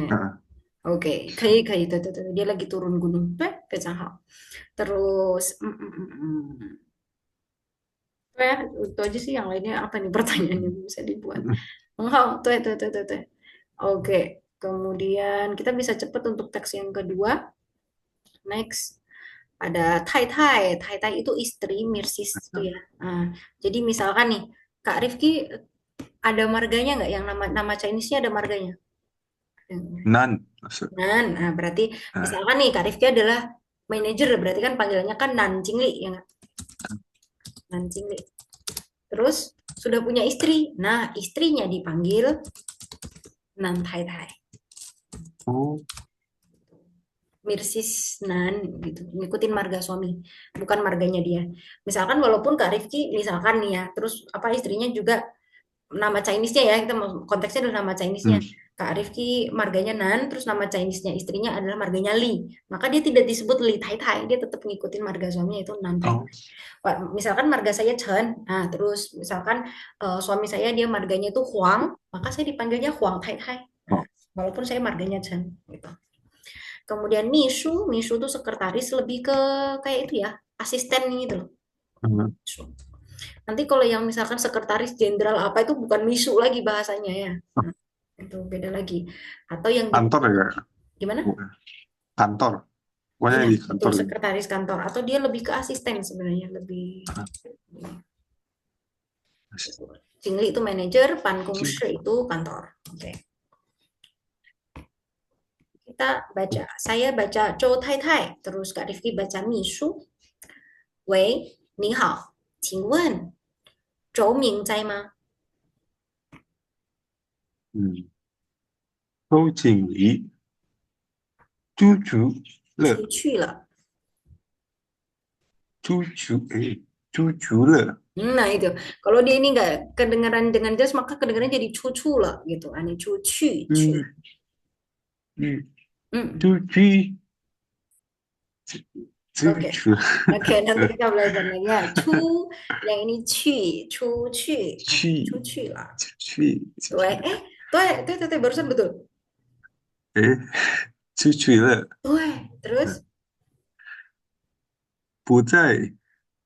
Speaker 1: 啊
Speaker 2: Oke, 可以，对，dia lagi turun gunung. 对，非常好。Terus, itu aja sih yang lainnya apa nih pertanyaannya bisa dibuat. Oh, tuh. Oke, kemudian kita bisa cepat untuk teks yang kedua. Next, ada Tai Tai. Tai Tai itu istri, Mirsis itu ya. Nah, jadi misalkan nih, Kak Rifki ada marganya nggak yang nama Chinese-nya ada marganya?
Speaker 1: nan
Speaker 2: Nah, berarti misalkan nih Kak Rifki adalah manajer, berarti kan panggilannya kan Nan Cingli, ya nggak? Nan Cingli. Terus sudah punya istri. Nah, istrinya dipanggil Nan Tai Tai.
Speaker 1: oh
Speaker 2: Mirsis Nan gitu. Ngikutin marga suami, bukan marganya dia. Misalkan walaupun Kak Rifki misalkan nih ya, terus apa istrinya juga nama Chinese-nya ya, kita konteksnya adalah nama Chinese-nya.
Speaker 1: hmm.
Speaker 2: Kak Rifki marganya Nan, terus nama Chinese-nya istrinya adalah marganya Li. Maka dia tidak disebut Li Tai Tai, dia tetap ngikutin marga suaminya itu Nan Tai.
Speaker 1: oh
Speaker 2: Misalkan marga saya Chen, nah terus misalkan suami saya dia marganya itu Huang, maka saya dipanggilnya Huang Tai Tai. Nah,
Speaker 1: oh
Speaker 2: walaupun saya marganya Chen gitu. Kemudian misu, misu itu sekretaris lebih ke kayak itu ya, asisten gitu loh.
Speaker 1: Hmm.
Speaker 2: Misu. Nanti kalau yang misalkan sekretaris jenderal apa itu bukan misu lagi bahasanya ya. Nah, itu beda lagi. Atau yang di
Speaker 1: Kantor ya,
Speaker 2: gimana?
Speaker 1: kantor. Pokoknya
Speaker 2: Iya,
Speaker 1: di
Speaker 2: betul
Speaker 1: kantor gitu.
Speaker 2: sekretaris kantor atau dia lebih ke asisten sebenarnya, lebih
Speaker 1: Ah,
Speaker 2: Jingli itu manajer, pan kungshi itu kantor. Oke. Kita baca, saya baca Zhou Tai Tai, terus Kak Rifki baca Misu. Wei, 你好，请问周明在吗？
Speaker 1: 嗯，周经理，朱竹
Speaker 2: 出
Speaker 1: 乐，
Speaker 2: 去了。
Speaker 1: 哎，朱竹乐，Nah
Speaker 2: itu, kalau dia ini nggak kedengaran dengan jelas maka kedengaran jadi cucu lah gitu. Ini cucu, cu.
Speaker 1: 嗯嗯，Hmm. 朱居，朱
Speaker 2: Oke,
Speaker 1: 竹，oke
Speaker 2: nanti kita belajar lagi ya. Cu, yang ini cu, cucu,
Speaker 1: 去
Speaker 2: cucu lah.
Speaker 1: 去，Tuh,
Speaker 2: tuh, barusan betul.
Speaker 1: 哎，朱竹乐，Tuh,
Speaker 2: terus
Speaker 1: 嗯，不在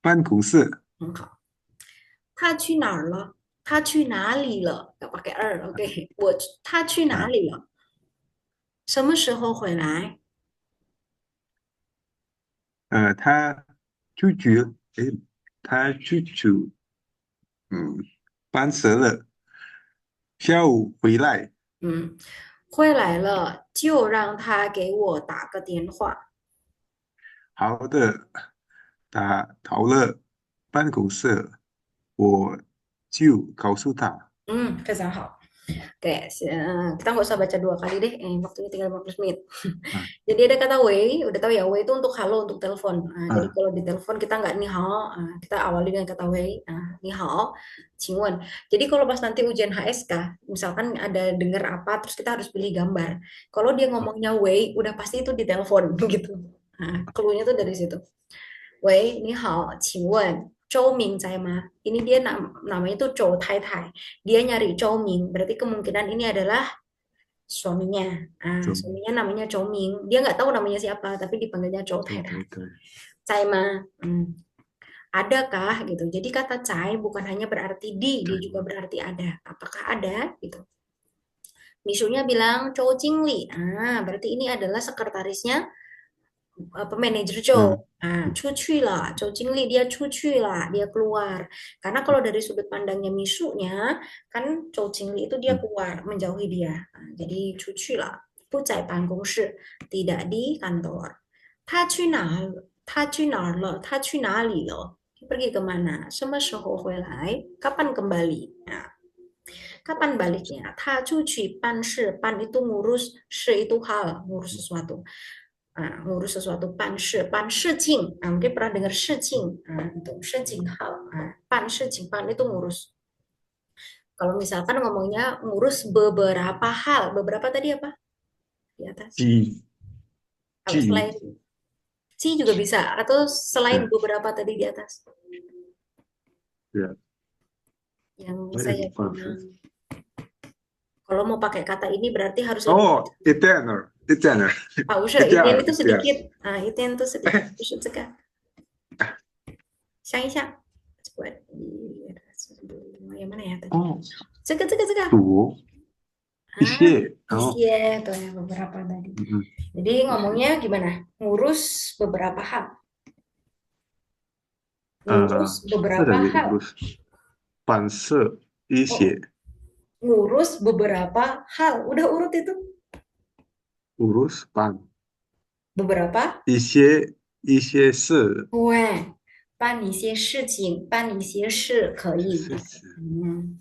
Speaker 1: 办公室，
Speaker 2: 好，他去哪儿了？他去哪里了？要pakai er, oke. 他去哪
Speaker 1: 啊，
Speaker 2: 里了？什么时候回来？
Speaker 1: 他朱竹，哎，他朱竹，嗯，办事了，下午回来。
Speaker 2: 嗯，回来了就让他给我打个电话。
Speaker 1: 好的，他到了办公室，我就告诉他，
Speaker 2: 非常好。Oke, kita nggak usah baca dua kali deh. Waktunya tinggal 15 menit.
Speaker 1: 啊
Speaker 2: Jadi ada kata wei, udah tahu ya, wei itu untuk halo, untuk telepon. Jadi
Speaker 1: 啊，kalau
Speaker 2: di telepon kita nggak ni hao, kita awali dengan kata wei, ni hao, cingwen. Jadi kalau pas nanti ujian HSK, misalkan ada dengar apa, terus kita harus pilih gambar. Kalau dia ngomongnya wei, udah pasti itu di telepon gitu. Clue-nya tuh dari situ. Wei, ni hao, cingwen. Zhou Ming在吗? Ini dia namanya tuh Zhou Tai Tai. Dia nyari Zhou Ming. Berarti kemungkinan ini adalah suaminya.
Speaker 1: 走
Speaker 2: Suaminya namanya Zhou Ming. Dia nggak tahu namanya siapa, tapi dipanggilnya Zhou
Speaker 1: 走
Speaker 2: Tai Tai.
Speaker 1: 对对，Cai
Speaker 2: ma, adakah gitu. Jadi kata cai bukan hanya berarti di, dia
Speaker 1: 对
Speaker 2: juga
Speaker 1: 吗？berarti
Speaker 2: ada. Apakah ada gitu. Misunya bilang Zhou Jingli. Berarti ini adalah sekretarisnya apa manajer Joe.
Speaker 1: 嗯
Speaker 2: Cuci lah, Joe Jingli dia cuci lah, dia keluar. Karena kalau dari sudut pandangnya misunya, kan Joe Jingli itu dia
Speaker 1: 嗯，keluar,
Speaker 2: menjauhi dia. Jadi cuci lah, 不在办公室, tidak di kantor. 他去哪儿了？他去哪里了？ Pergi kemana? 什么时候回来? Kapan kembali? Kapan baliknya? 他出去办事, pan itu ngurus, shi itu hal, ngurus sesuatu. Ngurus sesuatu pan shicing. Mungkin pernah dengar shicing. Itu shicing hal. Pan shicing, pan itu ngurus. Kalau misalkan ngomongnya ngurus beberapa hal, beberapa tadi apa? Di atas.
Speaker 1: 记
Speaker 2: Kalau
Speaker 1: 记
Speaker 2: selain si juga bisa atau selain
Speaker 1: 对
Speaker 2: beberapa tadi di atas.
Speaker 1: 对，Yang 我也
Speaker 2: saya
Speaker 1: 没办法。
Speaker 2: bilang kalau mau pakai kata ini berarti harus lebih
Speaker 1: 哦，eternal eternal
Speaker 2: pause. Itian
Speaker 1: eternal
Speaker 2: itu
Speaker 1: eternal，sedikit.
Speaker 2: Itian itu sedikit.
Speaker 1: 哎，Sekarang.
Speaker 2: 想一下，yang mana ya tadi?
Speaker 1: 哦，
Speaker 2: 这个。
Speaker 1: 读一些，然后
Speaker 2: Isi tuh ya beberapa tadi.
Speaker 1: 嗯，Jadi 一些，ngomongnya
Speaker 2: gimana? Ngurus beberapa hal. Ngurus
Speaker 1: 是
Speaker 2: beberapa
Speaker 1: 的，也
Speaker 2: hal.
Speaker 1: 不是反射一
Speaker 2: Oh,
Speaker 1: 些
Speaker 2: ngurus beberapa hal. Udah urut itu.
Speaker 1: urus pan
Speaker 2: Beberapa.
Speaker 1: 一些事，
Speaker 2: 对，办一些事情，办一些事可
Speaker 1: 一些
Speaker 2: 以。
Speaker 1: 事情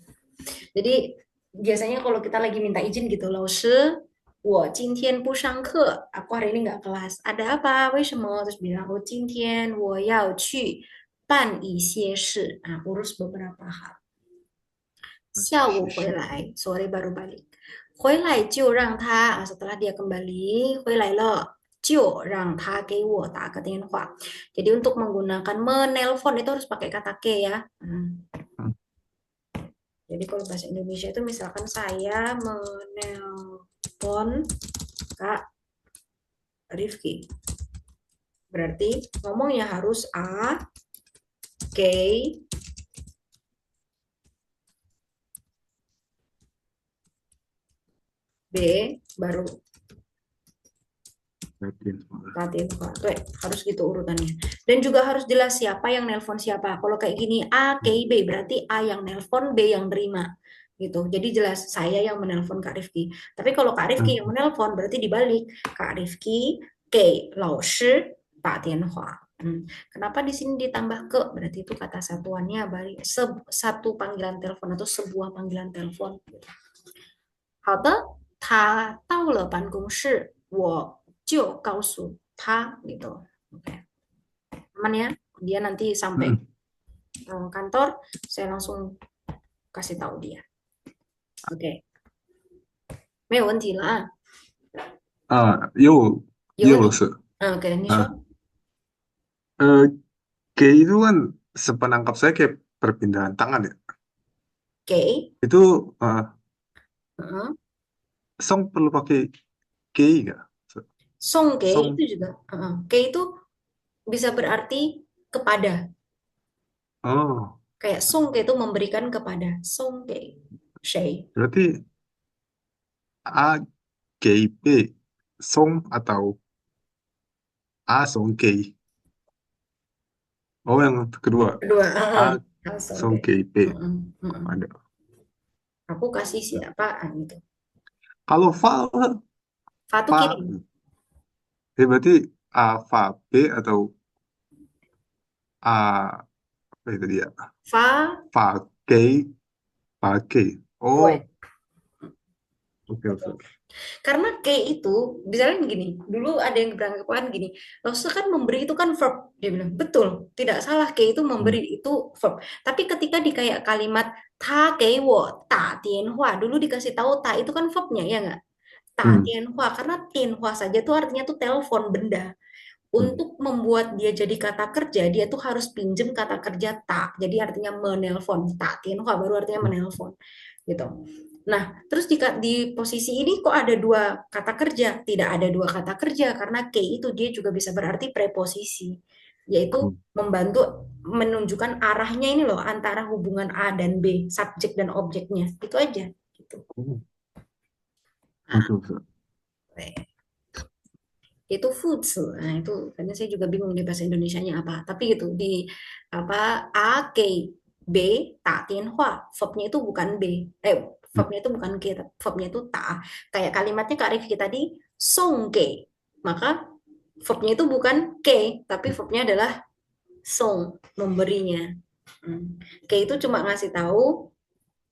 Speaker 1: ，Jadi
Speaker 2: biasanya kalau kita lagi minta izin gitu, 老师，我今天不上课, aku hari ini nggak kelas. Ada apa? 为什么? Terus bilang, 我今天我要去办一些事. Urus beberapa hal.
Speaker 1: 一些事，
Speaker 2: 下午回来, sore baru balik. 回来就让他, setelah dia kembali, 回来了就让他给我打个电话. Jadi untuk menggunakan menelpon itu harus pakai kata ke ya.
Speaker 1: Hmm.
Speaker 2: Jadi kalau bahasa Indonesia itu misalkan saya menelpon Kak Rifki. Berarti ngomongnya harus给 B baru Tatin Pak. Tuh, harus gitu urutannya. Dan juga harus jelas siapa yang nelpon siapa. Kalau kayak gini A, K, B berarti A yang nelpon, B yang terima. Gitu. Jadi jelas saya yang menelpon Kak Rifki. Tapi kalau Kak Rifki yang menelpon berarti dibalik. Kak Rifki, K, Lao Shi, Pak Tianhua. Kenapa di sini ditambah ke? Berarti itu kata satuannya balik satu panggilan telepon atau sebuah panggilan telepon. 好的，他到了办公室，我就告诉他gitu. Oke, aman ya. Dia nanti sampai kantor, saya langsung kasih tahu dia. Oke, 没有问题了啊，有问题。
Speaker 1: 又是
Speaker 2: OK，你说
Speaker 1: 啊 eh G itu kan sepenangkap saya kayak perpindahan tangan ya.
Speaker 2: 给，Itu mm,
Speaker 1: song perlu pakai G nggak?
Speaker 2: 送给
Speaker 1: Song.
Speaker 2: itu juga. Ke itu bisa berarti kepada.
Speaker 1: Oh,
Speaker 2: Kayak song ke itu memberikan kepada. Song ke, Shay.
Speaker 1: berarti A G B song atau A song G. Oh, yang kedua.
Speaker 2: Kedua,
Speaker 1: A
Speaker 2: song
Speaker 1: song
Speaker 2: ke.
Speaker 1: G B. Ada.
Speaker 2: Aku kasih siapa gitu.
Speaker 1: Kalau fa
Speaker 2: Fa tuh
Speaker 1: fa
Speaker 2: kirim.
Speaker 1: berarti A fa B atau A apa itu dia?
Speaker 2: Fa,
Speaker 1: Fa G fa G. Oh,
Speaker 2: tuh.
Speaker 1: oke oke.
Speaker 2: Karena kayak itu, misalnya gini, dulu ada yang beranggapan gini, Laosa kan memberi itu kan verb. Dia bilang, betul, tidak salah, kayak itu memberi itu verb. Tapi ketika di kayak kalimat, ta kei wo ta tianhua, dulu dikasih tahu ta itu kan verbnya, ya nggak? Ta
Speaker 1: Hmm.
Speaker 2: tianhua, karena tianhua saja tuh artinya tuh telepon benda.
Speaker 1: Hmm.
Speaker 2: Untuk membuat dia jadi kata kerja, dia tuh harus pinjem kata kerja tak. Jadi artinya menelpon. Tak tianhua baru artinya menelpon. Gitu. Nah, terus di posisi ini kok ada dua kata kerja? Tidak ada dua kata kerja karena ke itu dia juga bisa berarti preposisi, yaitu
Speaker 1: Hmm.
Speaker 2: membantu menunjukkan arahnya ini loh antara hubungan A dan B, subjek dan objeknya. Itu aja gitu.
Speaker 1: Hmm.
Speaker 2: Nah,
Speaker 1: Oke oke.
Speaker 2: itu foods. Nah, itu karena saya juga bingung di bahasa Indonesianya apa. Tapi gitu di apa A K B ta tien hua, verbnya itu bukan B. Verbnya itu bukan ke, verbnya itu ta. Kayak kalimatnya Kak Rifki tadi song ke. Maka verbnya itu bukan ke, tapi verbnya adalah song, memberinya. Ke itu cuma ngasih tahu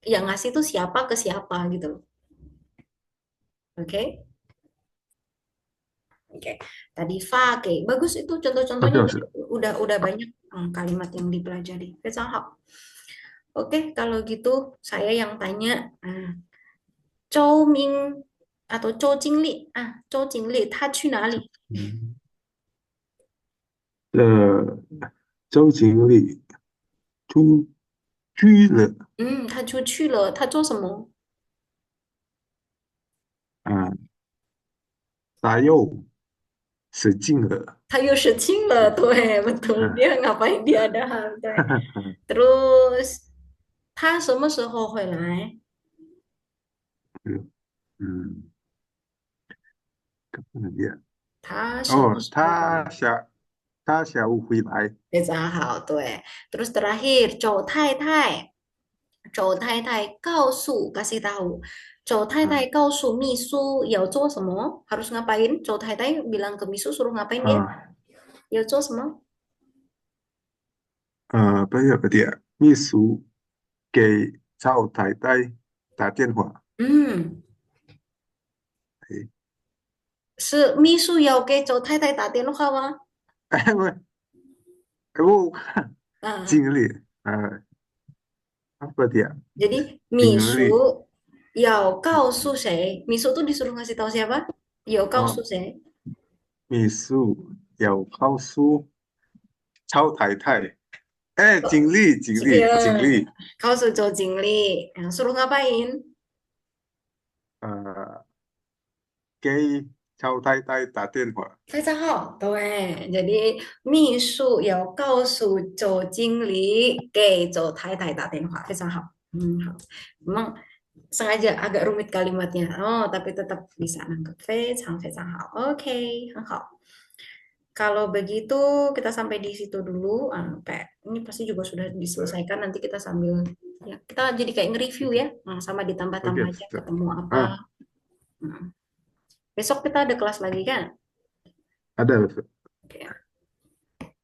Speaker 2: yang ngasih itu siapa ke siapa gitu loh. Oke? Oke, tadi fake. Bagus itu
Speaker 1: Oke
Speaker 2: contoh-contohnya
Speaker 1: oke.
Speaker 2: udah banyak kalimat yang dipelajari. Kesahap. Oke, kalau gitu saya yang tanya Zhou Ming atau Zhou Jingli. Zhou Jingli, 他去哪里？
Speaker 1: 嗯，周经理出去了
Speaker 2: 他出去了，他做什么？
Speaker 1: 啊，他又使劲了
Speaker 2: 他又是进了，对，betul.
Speaker 1: 啊，Dia
Speaker 2: ngapain dia ada hal, 对。Terus 他什么时候回来？
Speaker 1: 嗯嗯，看dia
Speaker 2: 他什么
Speaker 1: 哦，
Speaker 2: 时候回来？
Speaker 1: 他下午回来
Speaker 2: 非常好，对。Terus terakhir, 周太太，周太太告诉 kasih tahu，周太太
Speaker 1: 啊
Speaker 2: 告诉秘书要做什么，harus ngapain？周太太bilang ke秘书suruh ngapain dia？
Speaker 1: 啊
Speaker 2: 要做什么？
Speaker 1: 不是不对，秘书给赵太太打电话，
Speaker 2: 嗯，
Speaker 1: 哎
Speaker 2: 是秘书要给周太太打电话吗？
Speaker 1: 哎我
Speaker 2: 啊，
Speaker 1: 经理apa dia
Speaker 2: jadi 秘
Speaker 1: 经理
Speaker 2: 书要告诉谁？秘书tuh disuruh ngasih tahu siapa？要告诉
Speaker 1: 哦，
Speaker 2: 谁？
Speaker 1: 秘书要告诉赵太太，哎，经理，
Speaker 2: 告诉周经理，suruh ngapain？
Speaker 1: 呃，给 chào太太打电话。
Speaker 2: 非常好，对，jadi 秘书有告诉周经理给周太太打电话，非常好，好，memang sengaja agak rumit kalimatnya, oh tapi tetap bisa nangkep, 非常非常好，OK，很好。Kalau begitu kita sampai di situ dulu, sampai ini pasti juga sudah diselesaikan. Nanti kita sambil ya kita jadi kayak nge-review ya, sama ditambah-tambah
Speaker 1: Oke,
Speaker 2: aja ketemu apa.
Speaker 1: ah,
Speaker 2: Nah, besok kita ada kelas lagi kan?
Speaker 1: ada.
Speaker 2: Oke.